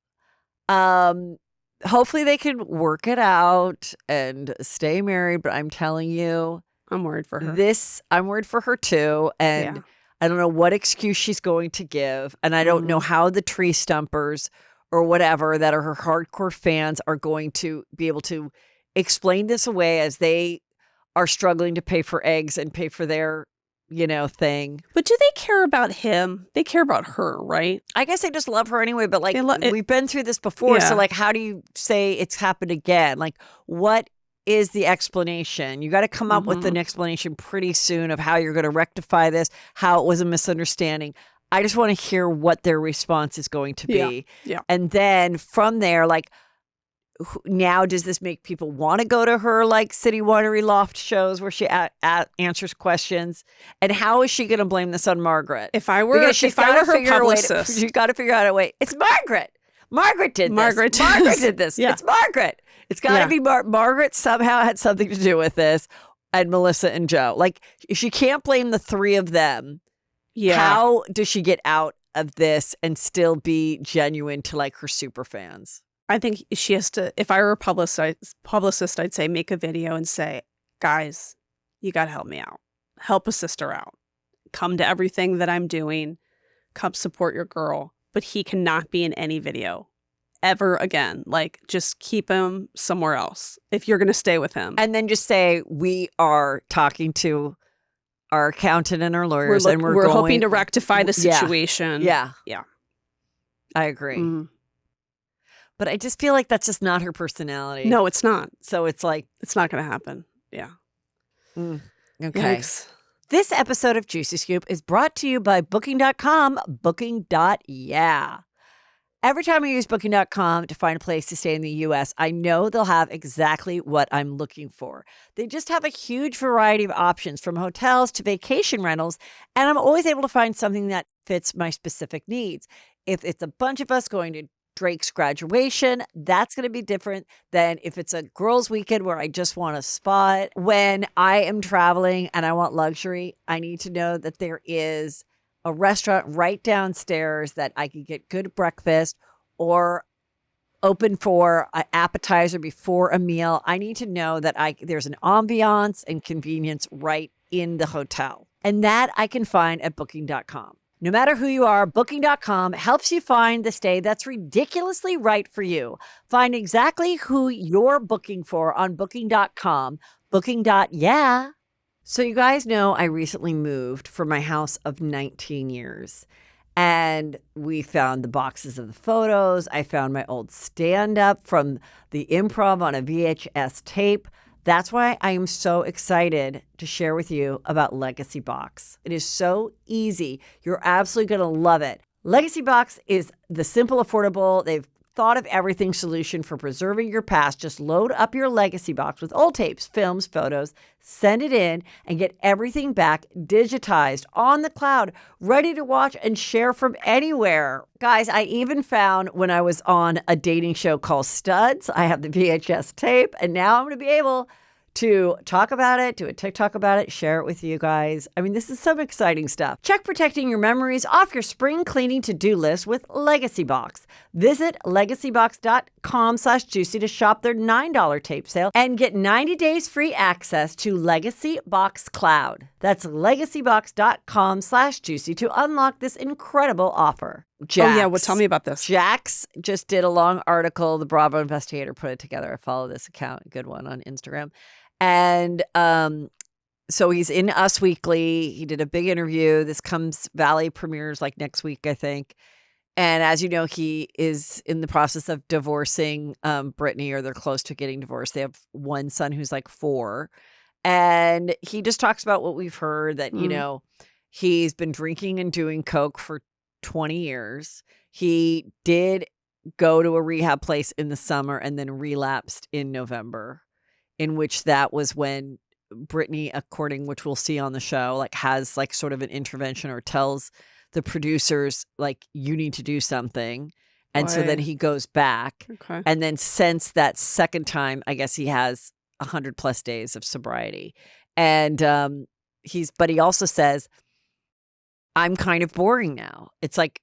hopefully they can work it out and stay married. But I'm telling you, I'm worried for her. I'm worried for her too. And I don't know what excuse she's going to give. And I don't know how the tree stumpers or whatever that are her hardcore fans are going to be able to explain this away as they are struggling to pay for eggs and pay for their, thing. But do they care about him? They care about her, right? I guess they just love her anyway. But like, we've been through this before. So like, how do you say it's happened again? Like, what is the explanation? You got to come up with an explanation pretty soon of how you're going to rectify this, how it was a misunderstanding. I just want to hear what their response is going to be. Yeah. And then from there, like, now does this make people want to go to her like City Winery Loft shows where she answers questions? And how is she going to blame this on Margaret? If I were her publicist, you got to figure out a way. It's Margaret. Margaret did this. Margaret did this. Yeah. It's Margaret. It's got to be Margaret somehow had something to do with this, and Melissa and Joe. Like, if she can't blame the 3 of them, how does she get out of this and still be genuine to like her super fans? I think she has to, if I were a publicist, I'd say make a video and say, guys, you got to help me out. Help a sister out. Come to everything that I'm doing. Come support your girl. But he cannot be in any video ever again. Like, just keep him somewhere else if you're going to stay with him. And then just say, we are talking to our accountant and our lawyers, and we're hoping to rectify the situation. Yeah. I agree. Mm-hmm. But I just feel like that's just not her personality. No, it's not. So it's like, it's not going to happen. Yeah. Okay. Yikes. This episode of Juicy Scoop is brought to you by Booking.com, Booking.yeah. Every time I use Booking.com to find a place to stay in the U.S., I know they'll have exactly what I'm looking for. They just have a huge variety of options from hotels to vacation rentals, and I'm always able to find something that fits my specific needs. If it's a bunch of us going to Drake's graduation, that's going to be different than if it's a girls' weekend where I just want a spot. When I am traveling and I want luxury, I need to know that there is a restaurant right downstairs that I can get good breakfast or open for an appetizer before a meal. I need to know that there's an ambiance and convenience right in the hotel. And that I can find at Booking.com. No matter who you are, Booking.com helps you find the stay that's ridiculously right for you. Find exactly who you're booking for on Booking.com. Booking.yeah. So you guys know I recently moved from my house of 19 years. And we found the boxes of the photos. I found my old stand-up from the Improv on a VHS tape. That's why I am so excited to share with you about Legacy Box. It is so easy. You're absolutely going to love it. Legacy Box is the simple, affordable. They've thought of everything solution for preserving your past. Just load up your legacy box with old tapes, films, photos, send it in, and get everything back digitized on the cloud, ready to watch and share from anywhere. Guys, I even found when I was on a dating show called Studs, I have the VHS tape, and now I'm going to be able to talk about it, do a TikTok about it, share it with you guys. I mean, this is some exciting stuff. Check protecting your memories off your spring cleaning to-do list with Legacy Box. Visit legacybox.com/juicy to shop their $9 tape sale and get 90 days free access to Legacy Box Cloud. That's legacybox.com/juicy to unlock this incredible offer. Jax. Oh, yeah. Well, tell me about this. Jax just did a long article. The Bravo investigator put it together. I follow this account, good one on Instagram. And so he's in Us Weekly. He did a big interview. This Valley premieres like next week, I think. And as you know, he is in the process of divorcing Brittany, or they're close to getting divorced. They have one son who's like 4. And he just talks about what we've heard, that, you know, he's been drinking and doing coke for 20 years. He did go to a rehab place in the summer and then relapsed in November, in which that was when Brittany, which we'll see on the show, like has like sort of an intervention or tells the producers, like, you need to do something. And so then he goes back. Okay. And then since that second time, I guess he has 100+ days of sobriety. And but he also says, I'm kind of boring now. It's like,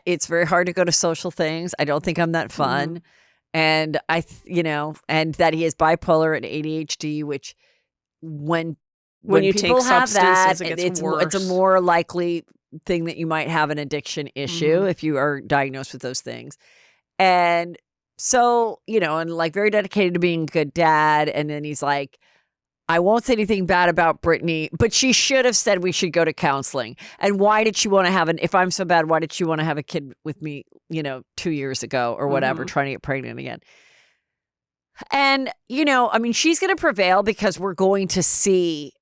it's very hard to go to social things. I don't think I'm that fun. And and that he has bipolar and ADHD, which when you people take have that, substances, it gets worse. it's a more likely thing that you might have an addiction issue if you are diagnosed with those things. And so, and like very dedicated to being a good dad. And then he's like, I won't say anything bad about Brittany, but she should have said we should go to counseling. And why did she want to if I'm so bad, why did she want to have a kid with me, 2 years ago or whatever, trying to get pregnant again? And, she's going to prevail because we're going to see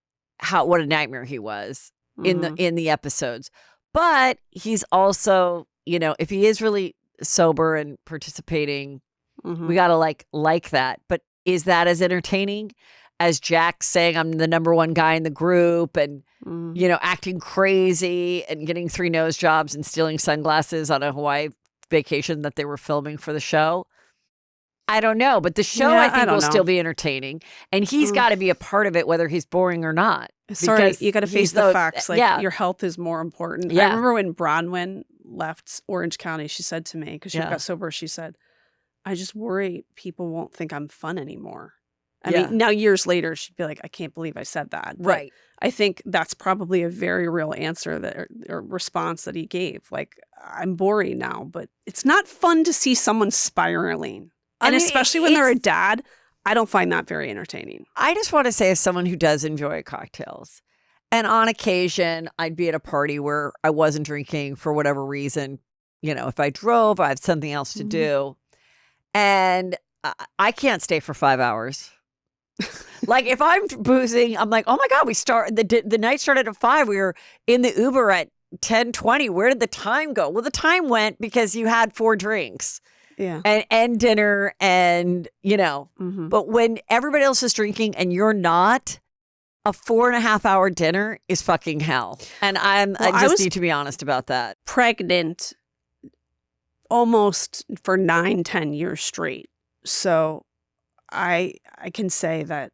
what a nightmare he was in the episodes. But he's also, if he is really sober and participating, we got to like that. But is that as entertaining as Jax saying I'm the number one guy in the group and, acting crazy and getting 3 nose jobs and stealing sunglasses on a Hawaii vacation that they were filming for the show? I don't know. But the show, I think, will still be entertaining. And he's got to be a part of it, whether he's boring or not. Sorry, you got to face the facts. Your health is more important. Yeah. I remember when Bronwyn left Orange County, she said to me, because she got sober, she said, I just worry people won't think I'm fun anymore. I mean, now years later, she'd be like, I can't believe I said that. But right. I think that's probably a very real answer or response that he gave. Like, I'm boring now, but it's not fun to see someone spiraling. And especially when they're a dad, I don't find that very entertaining. I just want to say, as someone who does enjoy cocktails, and on occasion, I'd be at a party where I wasn't drinking for whatever reason. If I drove, I had something else to do. And I can't stay for 5 hours. Like, if I'm boozing, I'm like, oh my God, the night started at 5. We were in the Uber at 10:20. Where did the time go? Well, the time went because you had 4 drinks. Yeah. And dinner and, but when everybody else is drinking and you're not, a 4.5-hour dinner is fucking hell. And I just need to be honest about that. Pregnant almost for 9-10 years straight. So I can say that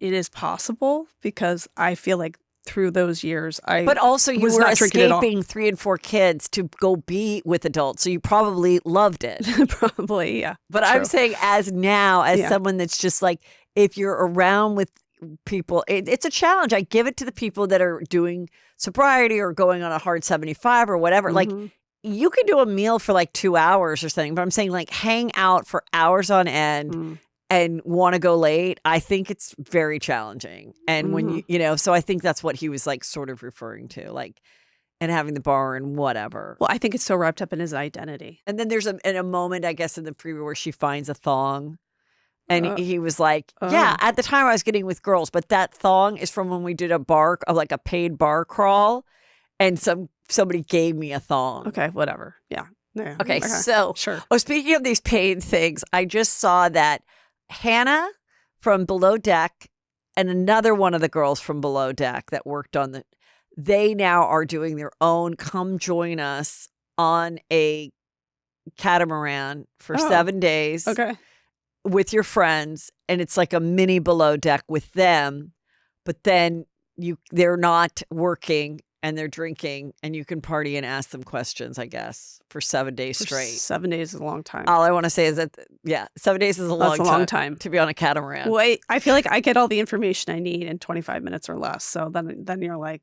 it is possible because I feel like through those years, but also you were escaping 3 and 4 kids to go be with adults, so you probably loved it. Probably, yeah. But true. I'm saying as someone that's just like, if you're around with people, it's a challenge. I give it to the people that are doing sobriety or going on a hard 75 or whatever. Like, you could do a meal for like 2 hours or something, but I'm saying like hang out for hours on end. And want to go late, I think it's very challenging. And when so I think that's what he was like sort of referring to, like, and having the bar and whatever. Well, I think it's so wrapped up in his identity. And then there's a moment, I guess, in the preview where she finds a thong. And he was like, yeah, at the time I was getting with girls, but that thong is from when we did a paid bar crawl. And somebody gave me a thong. Okay, whatever. Yeah. Yeah. Okay, so sure. speaking of these paid things, I just saw that Hannah from Below Deck and another one of the girls from Below Deck that worked on they now are doing their own come join us on a catamaran for 7 days Okay. with your friends, and it's like a mini Below Deck with them, but then they're not working and they're drinking, and you can party and ask them questions, I guess, for 7 days straight. 7 days is a long time. All I want to say is that, 7 days is a long time to be on a catamaran. Well, I feel like I get all the information I need in 25 minutes or less. So then you're like,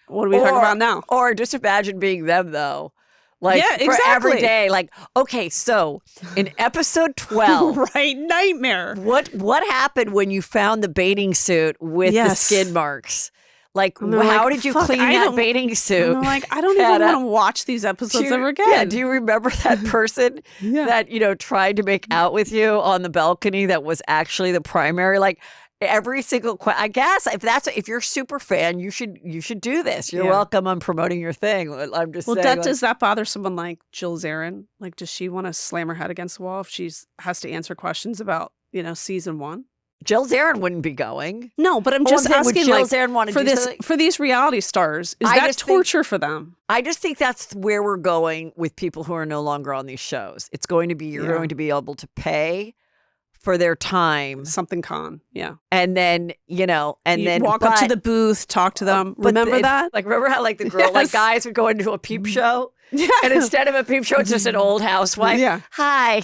what are we talking about now? Or just imagine being them, though. Like, yeah, exactly. For every day. Like, okay, so in episode 12. Right, nightmare. What happened when you found the bathing suit with the skid marks? Like, how did you clean that bathing suit? I'm like, I don't even want to watch these episodes ever again. Yeah, do you remember that person that, tried to make out with you on the balcony that was actually the primary? Like, every single I guess if you're a super fan, you should do this. You're welcome on promoting your thing. I'm just saying. Does that bother someone like Jill Zarin? Like, does she want to slam her head against the wall if she has to answer questions about season 1? Jill Zarin wouldn't be going. No, but I'm just asking, Jill Zarin want to for do this something? For these reality stars, is that torture for them? I just think that's where we're going with people who are no longer on these shows. It's going to be you're going to be able to pay for their time. Something con, yeah. And then, and then walk up to the booth, talk to them. Remember that? Like, remember how like the girl, like guys would go into a peep show? Yeah. And instead of a peep show, it's just an old housewife. Yeah. Hi.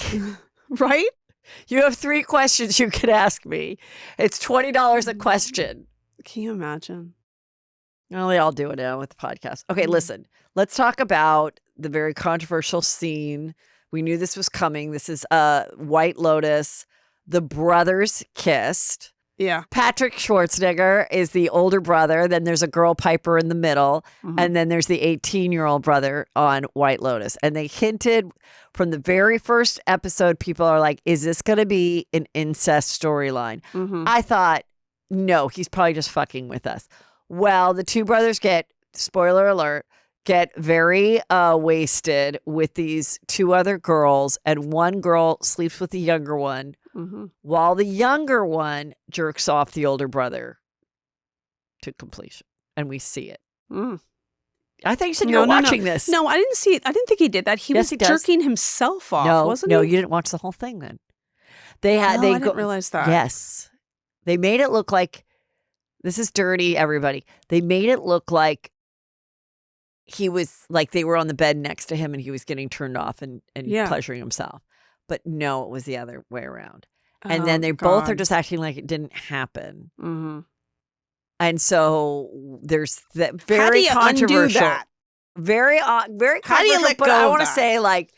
Right? You have 3 questions you could ask me. It's $20 a question. Can you imagine? Well, they all do it now with the podcast. Okay, listen. Let's talk about the very controversial scene. We knew this was coming. This is White Lotus. The brothers kissed. Yeah. Patrick Schwarzenegger is the older brother. Then there's a girl Piper in the middle. Mm-hmm. And then there's the 18-year-old brother on White Lotus. And they hinted from the very first episode, people are like, is this going to be an incest storyline? Mm-hmm. I thought, no, he's probably just fucking with us. Well, the 2 brothers spoiler alert, get very wasted with these 2 other girls. And one girl sleeps with the younger one. Mm-hmm. While the younger one jerks off the older brother to completion. And we see it. Mm. I thought you said you were watching this. No, I didn't see it. I didn't think he did that. He was jerking himself off, wasn't he? No, you didn't watch the whole thing then. I didn't realize that. Yes. They made it look like, this is dirty, everybody. They made it look like he was, like they were on the bed next to him and he was getting turned off and pleasuring himself. But no, it was the other way around. And then they both are just acting like it didn't happen. Mm-hmm. And so there's that very controversial. That? Very controversial. How do you let go? But I want to say, like,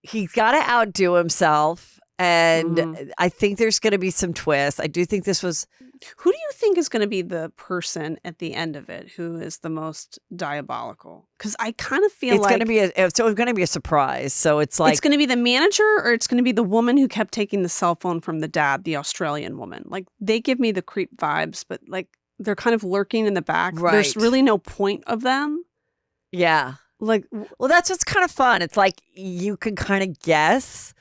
he's got to outdo himself. And I think there's going to be some twists. I do think this was. Who do you think is going to be the person at the end of it who is the most diabolical? Because I kind of feel it's going to be it's going to be a surprise. So it's like it's going to be the manager, or it's going to be the woman who kept taking the cell phone from the dad, the Australian woman. Like, they give me the creep vibes, but like they're kind of lurking in the back. Right. There's really no point of them. Yeah. Like, well, that's what's kind of fun. It's like you can kind of guess,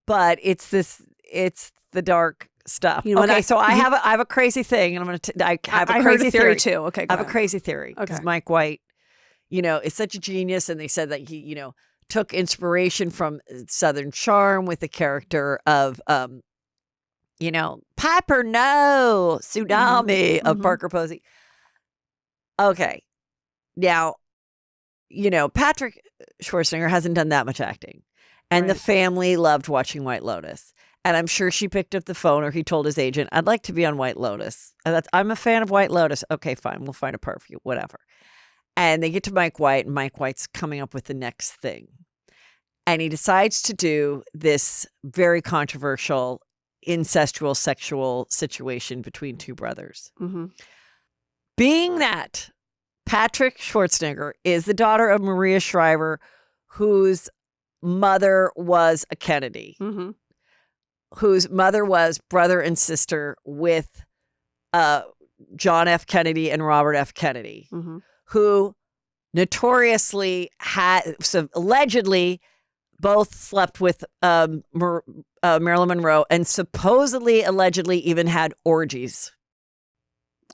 but it's the dark stuff. You know, okay, so I have a crazy thing, and I'm going to. I have a crazy theory too. Okay, I have a crazy theory because Mike White, is such a genius, and they said that he, took inspiration from Southern Charm with the character of, Piper No Tsunami of Parker Posey. Okay, now, Patrick Schwarzenegger hasn't done that much acting, and the family loved watching White Lotus. And I'm sure she picked up the phone, or he told his agent, I'd like to be on White Lotus. I'm a fan of White Lotus. Okay, fine. We'll find a part for you, whatever. And they get to Mike White, and Mike White's coming up with the next thing. And he decides to do this very controversial, incestual, sexual situation between 2 brothers. Mm-hmm. Being that Patrick Schwarzenegger is the daughter of Maria Shriver, whose mother was a Kennedy. Mm-hmm. Whose mother was brother and sister with John F. Kennedy and Robert F. Kennedy, who notoriously allegedly both slept with Marilyn Monroe and supposedly, allegedly even had orgies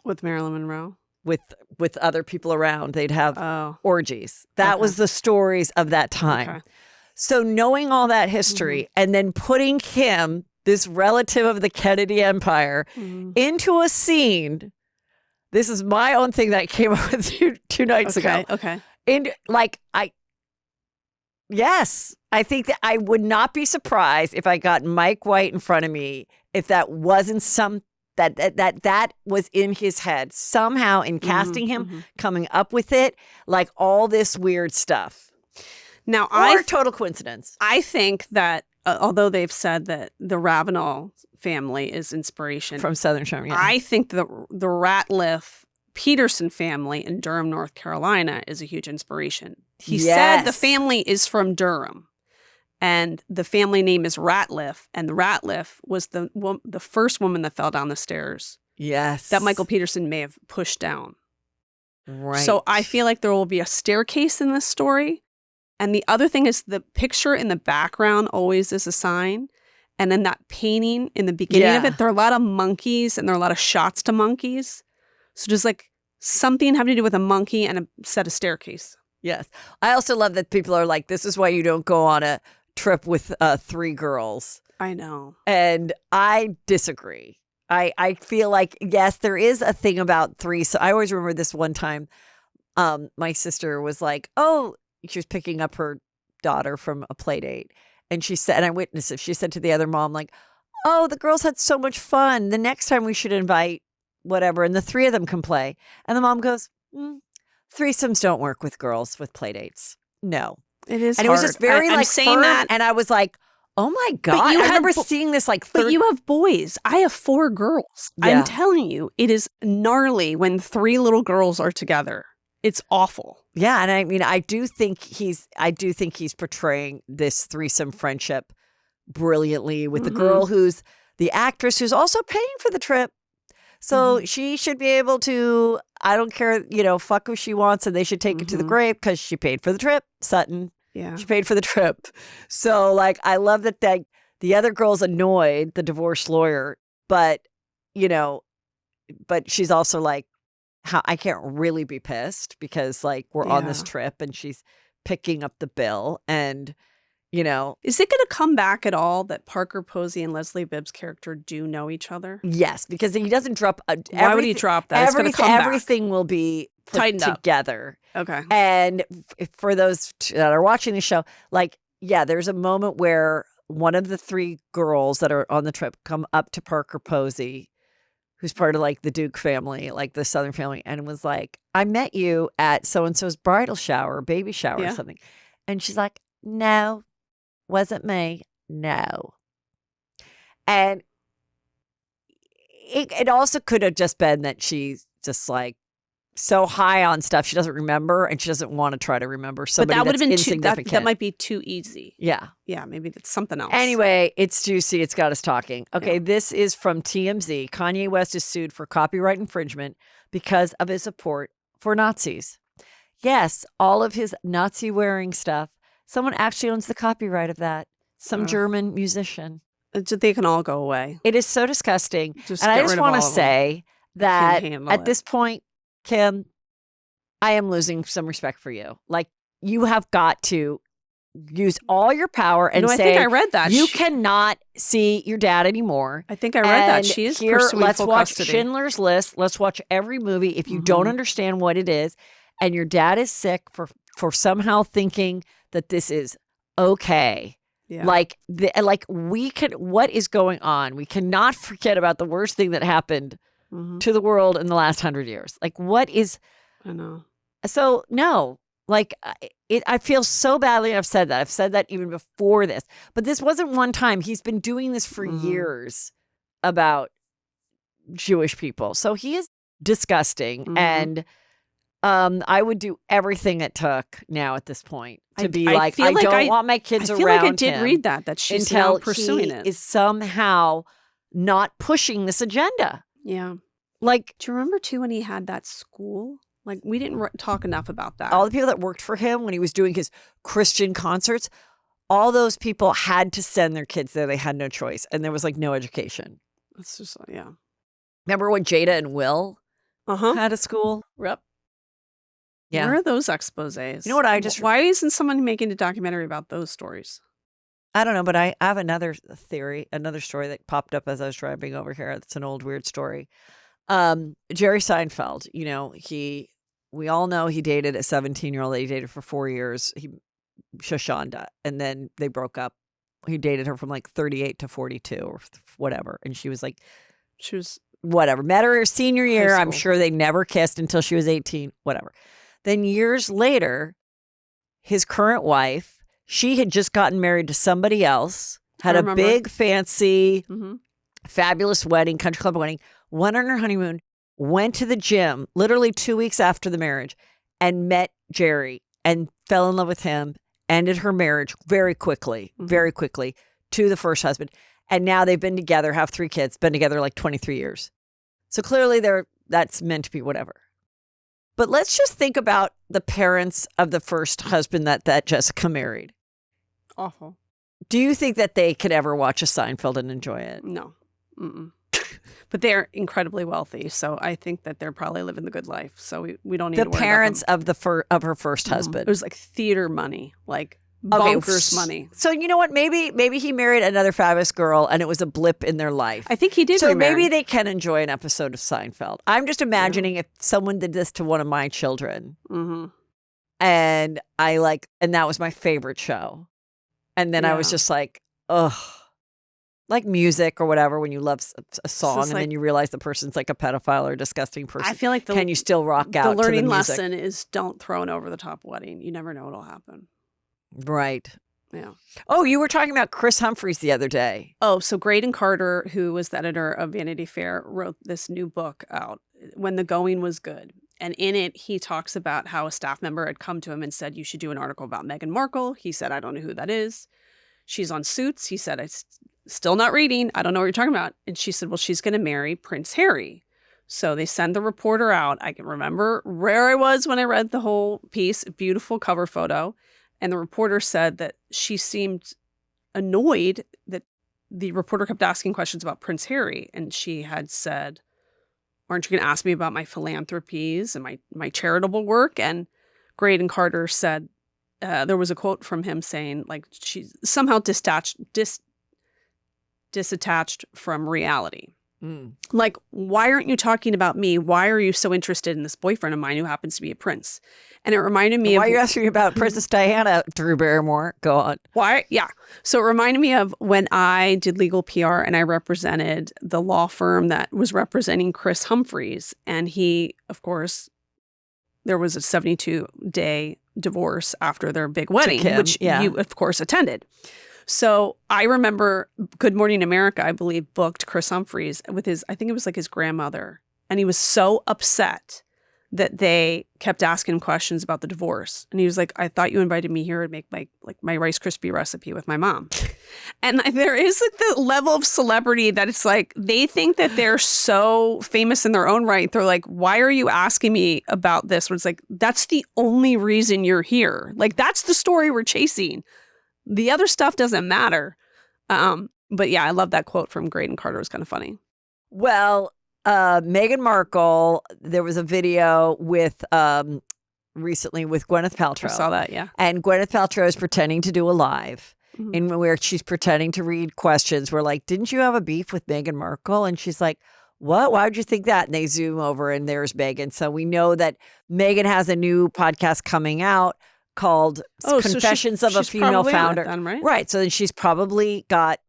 With Marilyn Monroe? with other people around. They'd have orgies. That Okay. was the stories of that time. Okay. So knowing all that history and then putting Kim, this relative of the Kennedy empire, into a scene. This is my own thing that came up with you 2 nights ago. Okay. And yes, I think that I would not be surprised if I got Mike White in front of me if that wasn't that was in his head somehow in casting him, coming up with it, like all this weird stuff. Now, total coincidence. I think that although they've said that the Ravenel family is inspiration From Southern Charm, yeah. I think the Ratliff Peterson family in Durham, North Carolina is a huge inspiration. He said the family is from Durham and the family name is Ratliff, and the Ratliff was the first woman that fell down the stairs. Yes. That Michael Peterson may have pushed down. Right. So I feel like there will be a staircase in this story. And the other thing is the picture in the background always is a sign. And then that painting in the beginning of it, there are a lot of monkeys and there are a lot of shots to monkeys. So just like something having to do with a monkey and a set of staircase. Yes. I also love that people are like, this is why you don't go on a trip with 3 girls. I know. And I disagree. I feel like, yes, there is a thing about 3. So I always remember this one time, my sister was like, she was picking up her daughter from a play date. And she said, and I witnessed it, she said to the other mom, like, the girls had so much fun. The next time we should invite whatever, and the 3 of them can play. And the mom goes, threesomes don't work with girls with play dates. No. It is and hard. It was just very I'm like saying firm, that, and I was like, oh my God. I remember seeing this like But you have boys. I have 4 girls. Yeah. I'm telling you, it is gnarly when 3 little girls are together. It's awful. Yeah, and I mean, I do think he's portraying this threesome friendship brilliantly with the girl who's the actress who's also paying for the trip. So she should be able to, I don't care, fuck who she wants, and they should take it to the grave because she paid for the trip, Sutton. Yeah. She paid for the trip. So like, I love that the other girl's annoyed, the divorce lawyer, but she's also like, how I can't really be pissed because like we're on this trip and she's picking up the bill and Is it going to come back at all that Parker Posey and Leslie Bibb's character do know each other? Yes, because he doesn't drop Why would he drop that? It's going to come back. Everything will be put Tightened up together. Okay. And for those that are watching the show, like, yeah, there's a moment where one of the 3 girls that are on the trip come up to Parker Posey, who's part of like the Duke family, like the Southern family, and was like, I met you at so-and-so's bridal shower, baby shower or something. And she's like, no, wasn't me. No. And it also could have just been that she's just like so high on stuff she doesn't remember and she doesn't want to try to remember somebody but that would have been insignificant. that might be too easy. Yeah. Yeah, maybe that's something else. Anyway, it's juicy. It's got us talking. Okay, This is from TMZ. Kanye West is sued for copyright infringement because of his support for Nazis. Yes, all of his Nazi-wearing stuff. Someone actually owns the copyright of that. Some German musician. They can all go away. It is so disgusting. Just and I get just rid of want to all of them. say that handle at it. this point, Kim, I am losing some respect for you. Like, you have got to use all your power and I say, think I read that. You cannot see your dad anymore. I think I read that. And She is here, pursuing let's full watch custody. Schindler's List. Let's watch every movie. If you don't understand what it is, and your dad is sick for somehow thinking that this is okay. Yeah. What is going on? We cannot forget about the worst thing that happened to the world in the last 100 years. Like, what is? I know. So no, like I feel so badly. I've said that. I've said that even before this. But this wasn't one time. He's been doing this for years about Jewish people. So he is disgusting, and I would do everything it took now at this point to be like, I don't want my kids around him. I feel like I did read that she's now pursuing it. Is somehow not pushing this agenda. Yeah. Like, do you remember too when he had that school? Like, we didn't talk enough about that. All the people that worked for him when he was doing his Christian concerts, all those people had to send their kids there. They had no choice. And there was like no education. It's just, yeah. Remember when Jada and Will had a school? Yep. Yeah. Where are those exposés? You know what I just... Why isn't someone making a documentary about those stories? I don't know, but I have another theory, another story that popped up as I was driving over here. It's an old weird story. Jerry Seinfeld, you know, we all know he dated a 17-year-old that he dated for 4 years. Shoshonda, and then they broke up. He dated her from like 38 to 42 or whatever. And she was whatever. Met her senior year. I'm sure they never kissed until she was 18, whatever. Then years later, his current wife, she had just gotten married to somebody else, had a big, fancy, fabulous wedding, country club wedding, went on her honeymoon, went to the gym literally 2 weeks after the marriage and met Jerry and fell in love with him, ended her marriage very quickly to the first husband. And now they've been together, have 3 kids, been together like 23 years. So clearly that's meant to be whatever. But let's just think about the parents of the first husband that Jessica married. Awful. Do you think that they could ever watch a Seinfeld and enjoy it? No. But they're incredibly wealthy, so I think that they're probably living the good life. So we don't need to worry about them. The parents of her first husband. It was like theater money, like bonkers money. So you know what? Maybe he married another fabulous girl, and it was a blip in their life. I think he did. So maybe they can enjoy an episode of Seinfeld. I'm just imagining if someone did this to one of my children, and that was my favorite show, and then I was just like, ugh. Like music or whatever, when you love a song and then you realize the person's like a pedophile or a disgusting person. I feel like can you still rock out? The learning to the music? lesson is don't throw an over the top wedding. You never know what'll happen. Right. Yeah. Oh, you were talking about Chris Humphries the other day. Oh, so Graydon Carter, who was the editor of Vanity Fair, wrote this new book out, When the Going Was Good. And in it, he talks about how a staff member had come to him and said, you should do an article about Meghan Markle. He said, I don't know who that is. She's on Suits. He said, still not reading. I don't know what you're talking about. And she said, well, she's going to marry Prince Harry. So they send the reporter out. I can remember where I was when I read the whole piece. Beautiful cover photo. And the reporter said that she seemed annoyed that the reporter kept asking questions about Prince Harry. And she had said, aren't you going to ask me about my philanthropies and my charitable work? And Graydon Carter said, there was a quote from him saying, like, she's somehow disattached from reality. Like, why aren't you talking about me? Why are you so interested in this boyfriend of mine who happens to be a prince? And it reminded me why are you asking me about Princess Diana, Drew Barrymore? Go on. Why? Yeah. So it reminded me of when I did legal PR and I represented the law firm that was representing Chris Humphries. And he, of course, there was a 72-day divorce after their big wedding, which you, of course, attended. So I remember Good Morning America, I believe, booked Chris Humphries with I think it was like his grandmother. And he was so upset that they kept asking him questions about the divorce. And he was like, I thought you invited me here to make my Rice Krispie recipe with my mom. And there is like the level of celebrity that it's like, they think that they're so famous in their own right. They're like, why are you asking me about this? When it's like, that's the only reason you're here. Like, that's the story we're chasing. The other stuff doesn't matter. But yeah, I love that quote from Graydon Carter. It was kind of funny. Well, Meghan Markle, there was a video with recently with Gwyneth Paltrow. I saw that, yeah. And Gwyneth Paltrow is pretending to do a live in where she's pretending to read questions. We're like, didn't you have a beef with Meghan Markle? And she's like, what? Why would you think that? And they zoom over and there's Meghan. So we know that Meghan has a new podcast coming out called Confessions of a Female Founder. Then, right? Right. So then she's probably got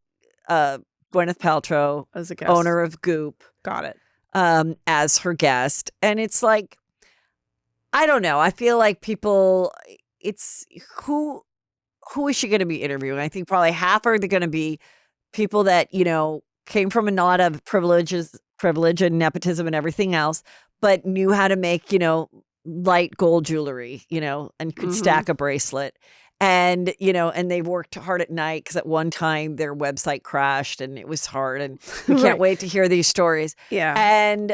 Gwyneth Paltrow, as a guest, owner of Goop. Got it. As her guest. And it's like, I don't know. I feel like people, it's who is she going to be interviewing? I think probably half are going to be people that, you know, came from a lot of privilege and nepotism and everything else, but knew how to make, you know, light gold jewelry, you know, and could stack a bracelet. And, you know, and they worked hard at night because at one time their website crashed and it was hard. And we can't wait to hear these stories. Yeah.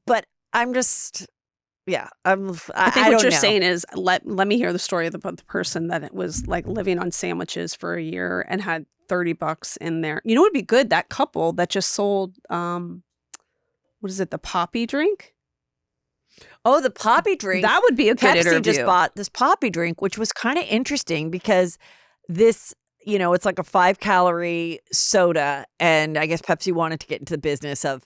But I'm just, Yeah, I think I what don't you're know. saying is let me hear the story of the person that it was like living on sandwiches for a year and had $30 in there. You know what would be good? That couple that just sold what is it, the poppy drink? Oh, the poppy drink. That would be a good Pepsi interview. just bought this poppy drink, which was kind of interesting because this, it's like a 5-calorie soda. And I guess Pepsi wanted to get into the business of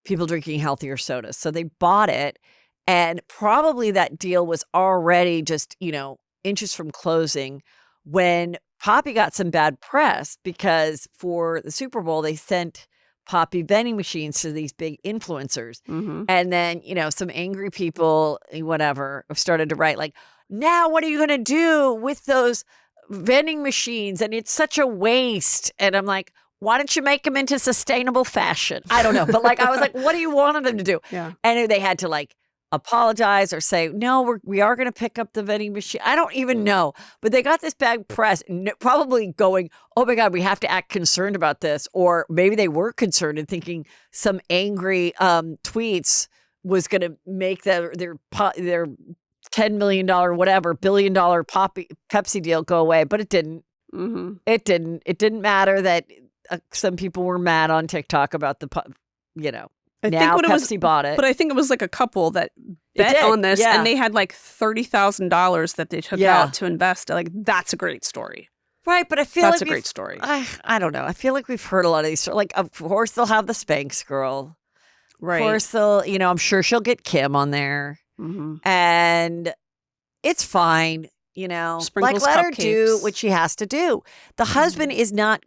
people drinking healthier sodas. So they bought it. And probably that deal was already just, inches from closing when Poppy got some bad press because for the Super Bowl, they sent Poppy vending machines to these big influencers. Mm-hmm. And then, some angry people, whatever, have started to write like, now what are you going to do with those vending machines? And it's such a waste. And I'm like, why don't you make them into sustainable fashion? I don't know. But I was like, what do you want them to do? Yeah. And they had to apologize or say, no, we are going to pick up the vending machine. I don't even know. But they got this bad press, probably going, oh my God, we have to act concerned about this. Or maybe they were concerned and thinking some angry tweets was going to make their $10 million, whatever, $1 billion Pepsi deal go away. But it didn't. Mm-hmm. It didn't. It didn't matter that some people were mad on TikTok about I now think what Pepsi bought it. But I think it was like a couple that bet on this and they had like $30,000 that they took out to invest. Like, that's a great story. Right, but I feel that's like a great story. I don't know. I feel like we've heard a lot of these stories. Like, of course, they'll have the Spanx girl. Right. Of course, they'll, I'm sure she'll get Kim on there. Mm-hmm. And it's fine, Sprinkles let her cupcakes. do what she has to do. The husband is not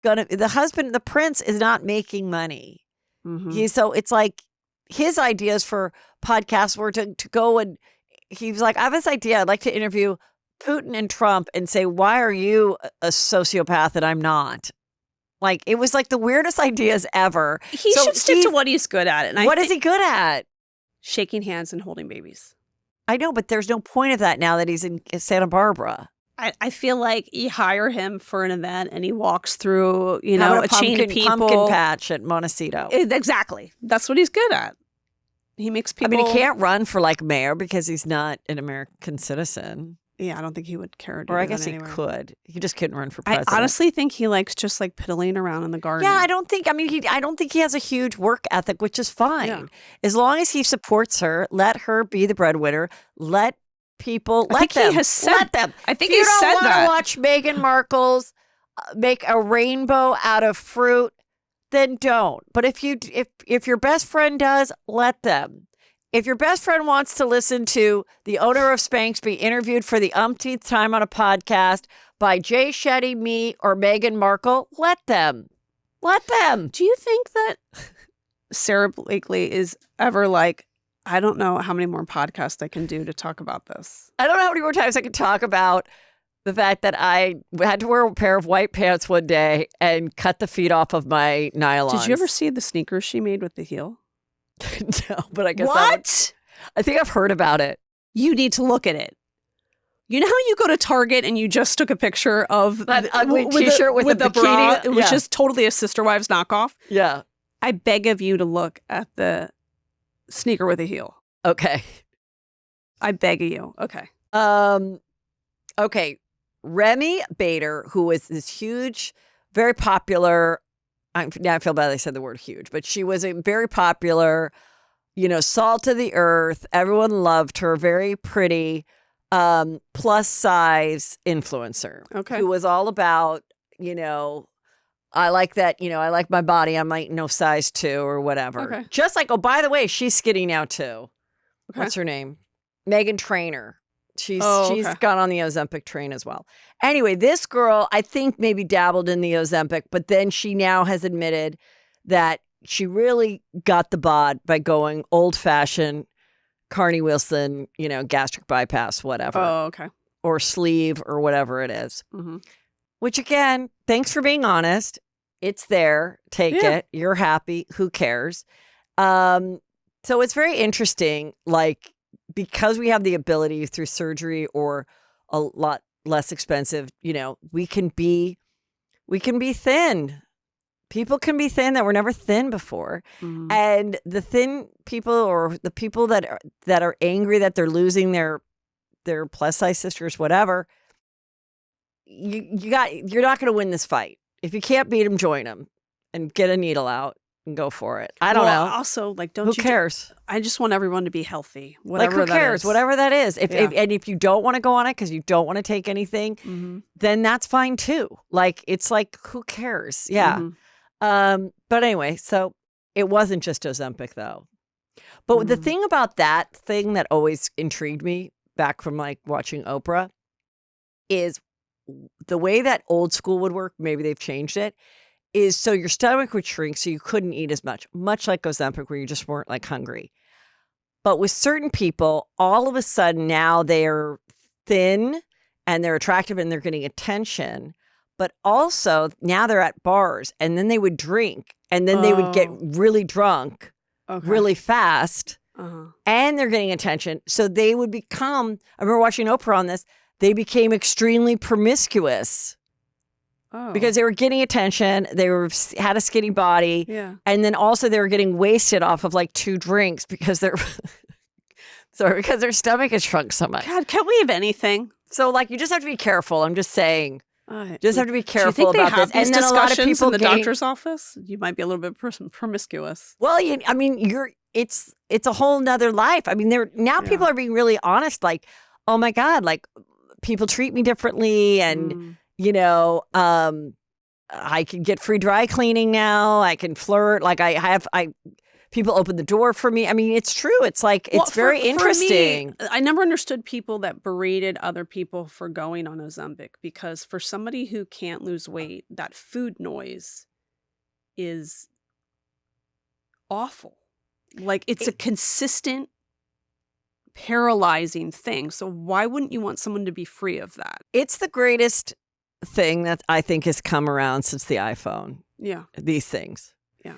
the prince is not making money. Mm-hmm. So it's like his ideas for podcasts were to go and he was like, I have this idea. I'd like to interview Putin and Trump and say, why are you a sociopath and I'm not? Like, it was like the weirdest ideas ever. He should stick to what he's good at. And what is he good at? Shaking hands and holding babies. I know, but there's no point of that now that he's in Santa Barbara. I feel like you hire him for an event and he walks through, a chain of people. Pumpkin patch at Montecito. Exactly. That's what he's good at. He makes people. I mean, he can't run for mayor because he's not an American citizen. Yeah, I don't think he would care. To or do I guess that he anyway. could. He just couldn't run for president. I honestly think he likes just piddling around in the garden. Yeah, I don't think he has a huge work ethic, which is fine. Yeah. As long as he supports her, let her be the breadwinner. Let people, I think he has said, let them. I think if he you said don't that. want to watch Meghan Markle's make a rainbow out of fruit, then don't. But if your best friend does, let them. If your best friend wants to listen to the owner of Spanx be interviewed for the umpteenth time on a podcast by Jay Shetty, me, or Meghan Markle, let them. Let them. Do you think that Sarah Blakely is ever I don't know how many more podcasts I can do to talk about this? I don't know how many more times I can talk about the fact that I had to wear a pair of white pants one day and cut the feet off of my nylons. Did you ever see the sneakers she made with the heel? No, but I guess What? I think I've heard about it. You need to look at it. You know how you go to Target and you just took a picture of That ugly T-shirt with the a bra, bikini? which Yeah. is totally a Sister Wives knockoff? Yeah. I beg of you to look at the sneaker with a heel. Okay. I beg of you. Okay. Okay. Remi Bader, who was this huge, very popular. Now I feel bad I said the word huge, but she was a very popular, salt of the earth. Everyone loved her. Very pretty, plus size influencer. Okay. Who was all about, I like that, I like my body. I might know size 2 or whatever. Okay. Just oh, by the way, she's skinny now too. Okay. What's her name? Meghan Trainor. She's okay. gone on the Ozempic train as well. Anyway, this girl, I think maybe dabbled in the Ozempic, but then she now has admitted that she really got the bod by going old-fashioned Carney Wilson, gastric bypass, whatever. Oh, okay. Or sleeve or whatever it is. Mm-hmm. Which again, thanks for being honest. It's there. Take it. You're happy. Who cares? So it's very interesting, because we have the ability through surgery or a lot less expensive, we can be thin. People can be thin that were never thin before. Mhm. And the thin people or the people that are angry that they're losing their plus size sisters, whatever, you're not going to win this fight. If you can't beat them, join them and get a needle out and go for it. I don't know. Also, like, don't Who you cares? I just want everyone to be healthy. Like, Whatever who that cares? is. Whatever that is. Yeah. And if you don't want to go on it because you don't want to take anything, Mhm. then that's fine too. Like, it's like, who cares? Yeah. Mhm. But anyway, so it wasn't just Ozempic though. But the Mhm. thing about that thing that always intrigued me back from like watching Oprah is the way that old school would work. Maybe they've changed it. Is so your stomach would shrink so you couldn't eat as much like Ozempic where you just weren't like hungry. But with certain people, all of a sudden now they're thin and they're attractive and they're getting attention. But also now they're at bars and then they would drink and then they would get Oh. really drunk Okay. really fast Uh-huh. and they're getting attention. So they would become, I remember watching Oprah on this, they became extremely promiscuous. Oh. Because they were getting attention, they had a skinny body, Yeah. and then also they were getting wasted off of like 2 drinks because because their stomach has shrunk so much. God, can't we have anything? So like you just have to be careful. I'm just saying, just have to be Do you careful think they about have this. these And then a lot of discussions people in the getting, doctor's office? You might be a little bit promiscuous. well, I mean, it's a whole nother life. I mean, people are being really honest. Like, oh my God, like people treat me differently, and. I can get free dry cleaning now. I can flirt. Like people open the door for me. I mean, it's true. It's like, it's very interesting. For me, I never understood people that berated other people for going on Ozempic, because for somebody who can't lose weight, that food noise is awful. Like, it's a consistent, paralyzing thing. So why wouldn't you want someone to be free of that? It's the greatest thing that I think has come around since the iPhone. Yeah. These things. Yeah.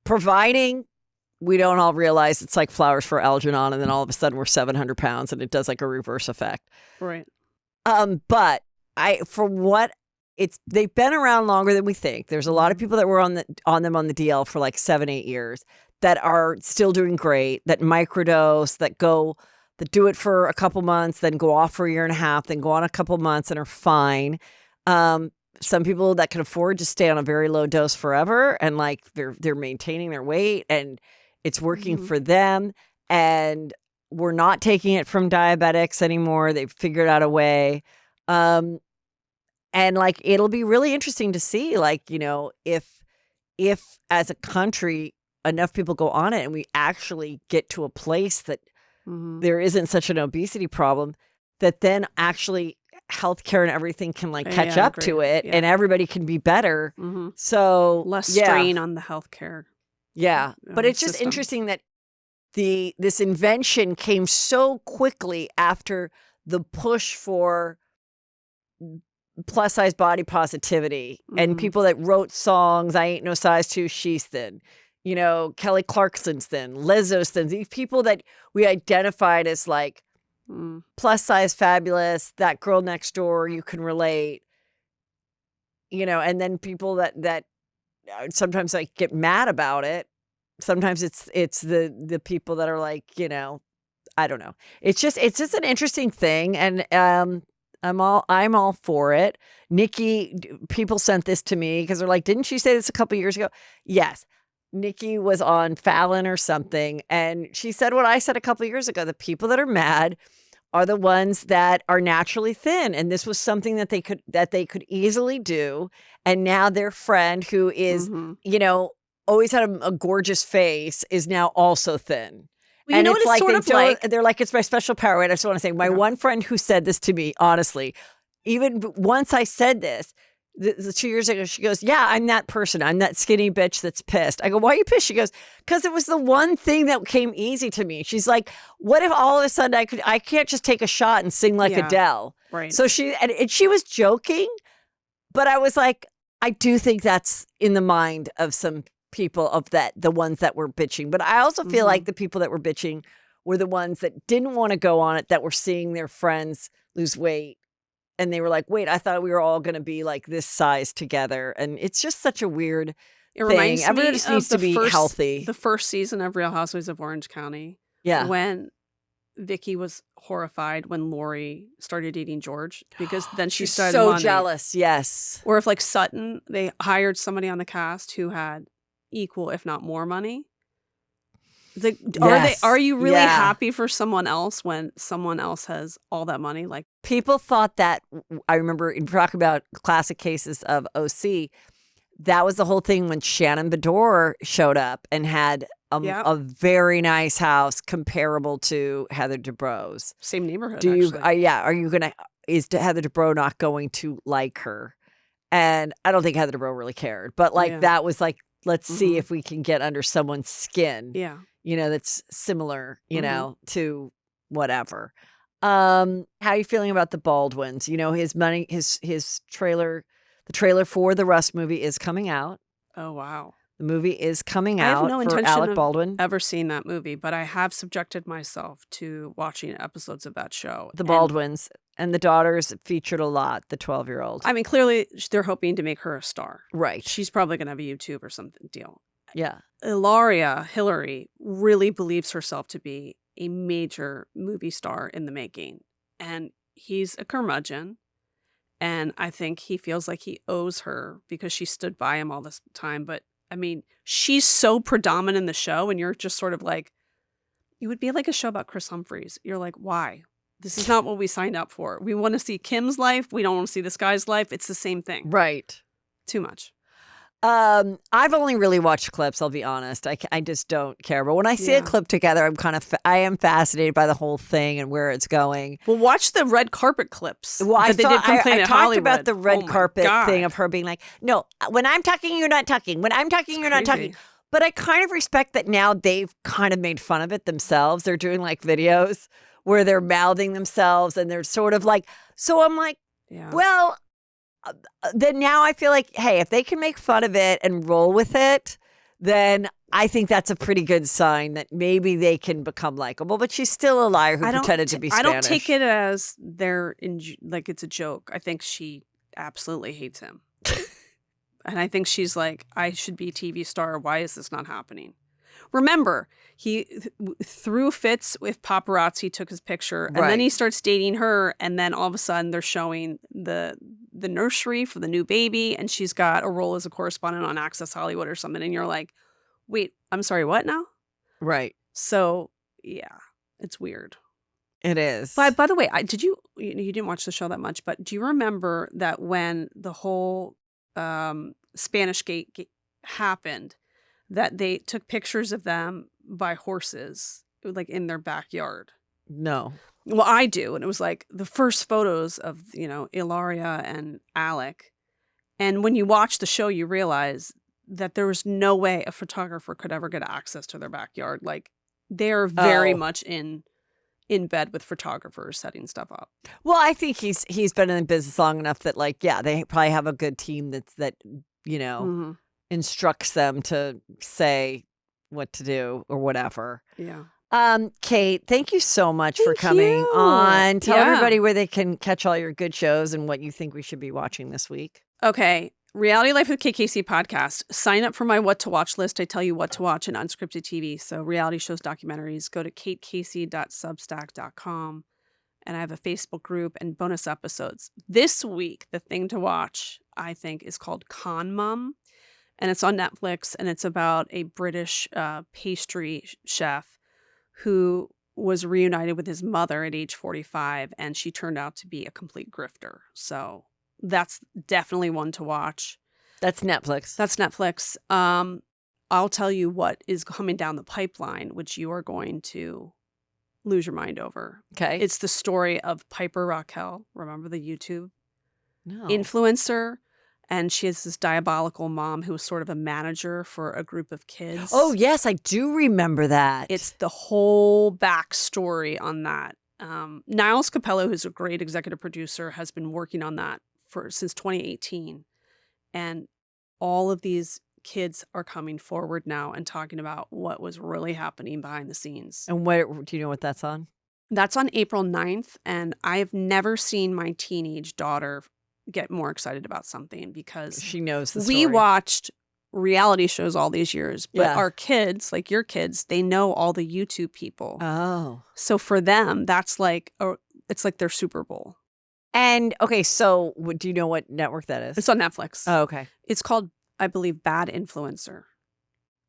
Providing we don't all realize it's like flowers for Algernon and then all of a sudden we're 700 pounds and it does like a reverse effect. Right. But they've been around longer than we think. There's a lot of people that were on them on the DL for like 7-8 years that are still doing great, that microdose, that do it for a couple months, then go off for a year and a half, then go on a couple months and are fine. Some people that can afford to stay on a very low dose forever and like they're maintaining their weight and it's working for them. And we're not taking it from diabetics anymore. They've figured out a way. And like, it'll be really interesting to see, like, if as a country, enough people go on it and we actually get to a place that there isn't such an obesity problem, that then actually healthcare and everything can like catch up to it and everybody can be better. So less strain on the healthcare. Yeah. But it's just system. interesting that this invention came so quickly after the push for plus size body positivity and people that wrote songs. I ain't no size 2, she's thin. Kelly Clarkson's thin, Lizzo's thin. These people that we identified as like plus size fabulous, that girl next door, you can relate. And then people that sometimes like get mad about it. Sometimes it's the people that are like, I don't know. It's just an interesting thing, and I'm all for it. Nikki, people sent this to me because they're like, didn't she say this a couple years ago? Yes. Nikki was on Fallon or something, and she said what I said a couple years ago. The people that are mad are the ones that are naturally thin, and this was something that they could easily do. And now their friend, who is always had a gorgeous face, is now also thin. Well, and what it's like sort of like they're like, it's my special power. Right? I just want to say, my one friend who said this to me, honestly, even once I said this, 2 years ago, she goes, yeah, I'm that person. I'm that skinny bitch that's pissed. I go, why are you pissed? She goes, because it was the one thing that came easy to me. She's like, what if all of a sudden I can't just take a shot and sing like Adele? Right. So she was joking, but I was like, I do think that's in the mind of some people of the ones that were bitching. But I also feel like the people that were bitching were the ones that didn't want to go on it, that were seeing their friends lose weight and they were like, wait, I thought we were all going to be like this size together. And it's just such a weird It reminds thing. Everyone me just of needs to be healthy. The first season of Real Housewives of Orange County. Yeah. When Vicky was horrified when Lori started dating George, because then she She's started so wanting, jealous. Yes. or if like Sutton, they hired somebody on the cast who had equal, if not more money. Like, Yes. are you really Yeah. happy for someone else when someone else has all that money? Like, People thought that, I remember in talking about classic cases of OC, that was the whole thing when Shannon Bedore showed up and had Yep. a very nice house comparable to Heather Dubrow's. same neighborhood. Do you, actually. are you going to, is Heather Dubrow not going to like her? And I don't think Heather Dubrow really cared, but like Yeah. that was like, let's see Mhm. if we can get under someone's skin, Yeah. you know, that's similar, you Mhm. know, to whatever. How are you feeling about the Baldwins? You know, his money, his trailer, the trailer for the Rust movie is coming out. Oh, wow. The movie is coming I have out no for intention Alec of Baldwin. ever seen that movie, but I have subjected myself to watching episodes of that show. The And, Baldwins and the daughters featured a lot, the 12-year-old. I mean, clearly they're hoping to make her a star. Right. She's probably going to have a YouTube or something deal. Yeah. Hillary, really believes herself to be a major movie star in the making. And he's a curmudgeon. And I think he feels like he owes her because she stood by him all this time. But I mean, she's so predominant in the show, and you're just sort of like, it would be like a show about Chris Humphries. You're like, why? This is not what we signed up for. We want to see Kim's life. We don't want to see this guy's life. It's the same thing. Right. Too much. I've only really watched clips, I'll be honest. I just don't care. But when I see a Yeah. clip together, I am fascinated by the whole thing and where it's going. Well, watch the red carpet clips Well, I that they did from I Planet talked Hollywood. about the red Oh my carpet God. thing of her being like, no, when I'm talking, you're not talking. When I'm talking, you're not talking. Crazy. But I kind of respect that now they've kind of made fun of it themselves. They're doing like videos where they're mouthing themselves and they're sort of like, so I'm like, Yeah. well, then now I feel like, hey, if they can make fun of it and roll with it, then I think that's a pretty good sign that maybe they can become likable. But she's still a liar who pretended to be I Spanish. don't take it as like it's a joke. I think she absolutely hates him. And I think she's like, I should be a TV star. Why is this not happening? Remember, he threw fits if paparazzi took his picture, and Right. then he starts dating her, and then all of a sudden they're showing the nursery for the new baby, and she's got a role as a correspondent on Access Hollywood or something, and you're like, wait, I'm sorry, what now? Right. So yeah, it's weird. It is. But by the way, you didn't watch the show that much, but do you remember that when the whole Spanish Gate happened, that they took pictures of them by horses, like in their backyard? No. Well, I do, and it was like the first photos of Ilaria and Alec. And when you watch the show, you realize that there was no way a photographer could ever get access to their backyard. Like they're very Oh. much in bed with photographers setting stuff up. Well, I think he's been in the business long enough that, like, yeah, they probably have a good team that Mhm. instructs them to say what to do or whatever. Yeah. Kate, thank you so much for Thank coming you. on. Tell Yeah. everybody where they can catch all your good shows and what you think we should be watching this week. Okay. Reality Life with KKC podcast. Sign up for my What to Watch list. I tell you what to watch in unscripted TV. So reality shows, documentaries. Go to katecasey.substack.com. And I have a Facebook group and bonus episodes. This week, the thing to watch, I think, is called Con Mum. And it's on Netflix. And it's about a British pastry chef who was reunited with his mother at age 45. And she turned out to be a complete grifter. So that's definitely one to watch. That's Netflix. That's Netflix. I'll tell you what is coming down the pipeline, which you are going to lose your mind over. Okay. It's the story of Piper Raquel. Remember the YouTube no. influencer? And she has this diabolical mom who was sort of a manager for a group of kids. Oh, yes, I do remember that. It's the whole backstory on that. Niles Capello, who's a great executive producer, has been working on that since 2018. And all of these kids are coming forward now and talking about what was really happening behind the scenes. And what do you know what that's on? That's on April 9th, and I've never seen my teenage daughter get more excited about something because She knows the we story. watched reality shows all these years, but Yeah. our kids, like your kids, they know all the YouTube people. Oh. So for them, that's like it's like their Super Bowl. And okay, so do you know what network that is? It's on Netflix. Oh, okay. It's called, I believe, Bad Influencer.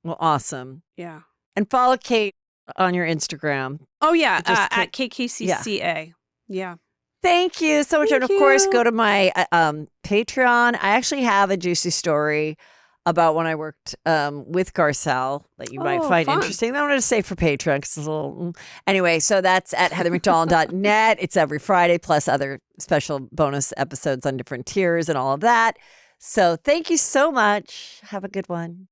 Well, awesome. Yeah. And follow Kate on your Instagram. Oh yeah, Just at KKCCA. Yeah. Thank you so much. Thank And of course, you. go to my Patreon. I actually have a juicy story about when I worked with Garcelle that you might Oh, find fun. interesting. that I'm going to say for Patreon because it's a little. Anyway, so that's at heathermcdonald.net. It's every Friday, plus other special bonus episodes on different tiers and all of that. So thank you so much. Have a good one.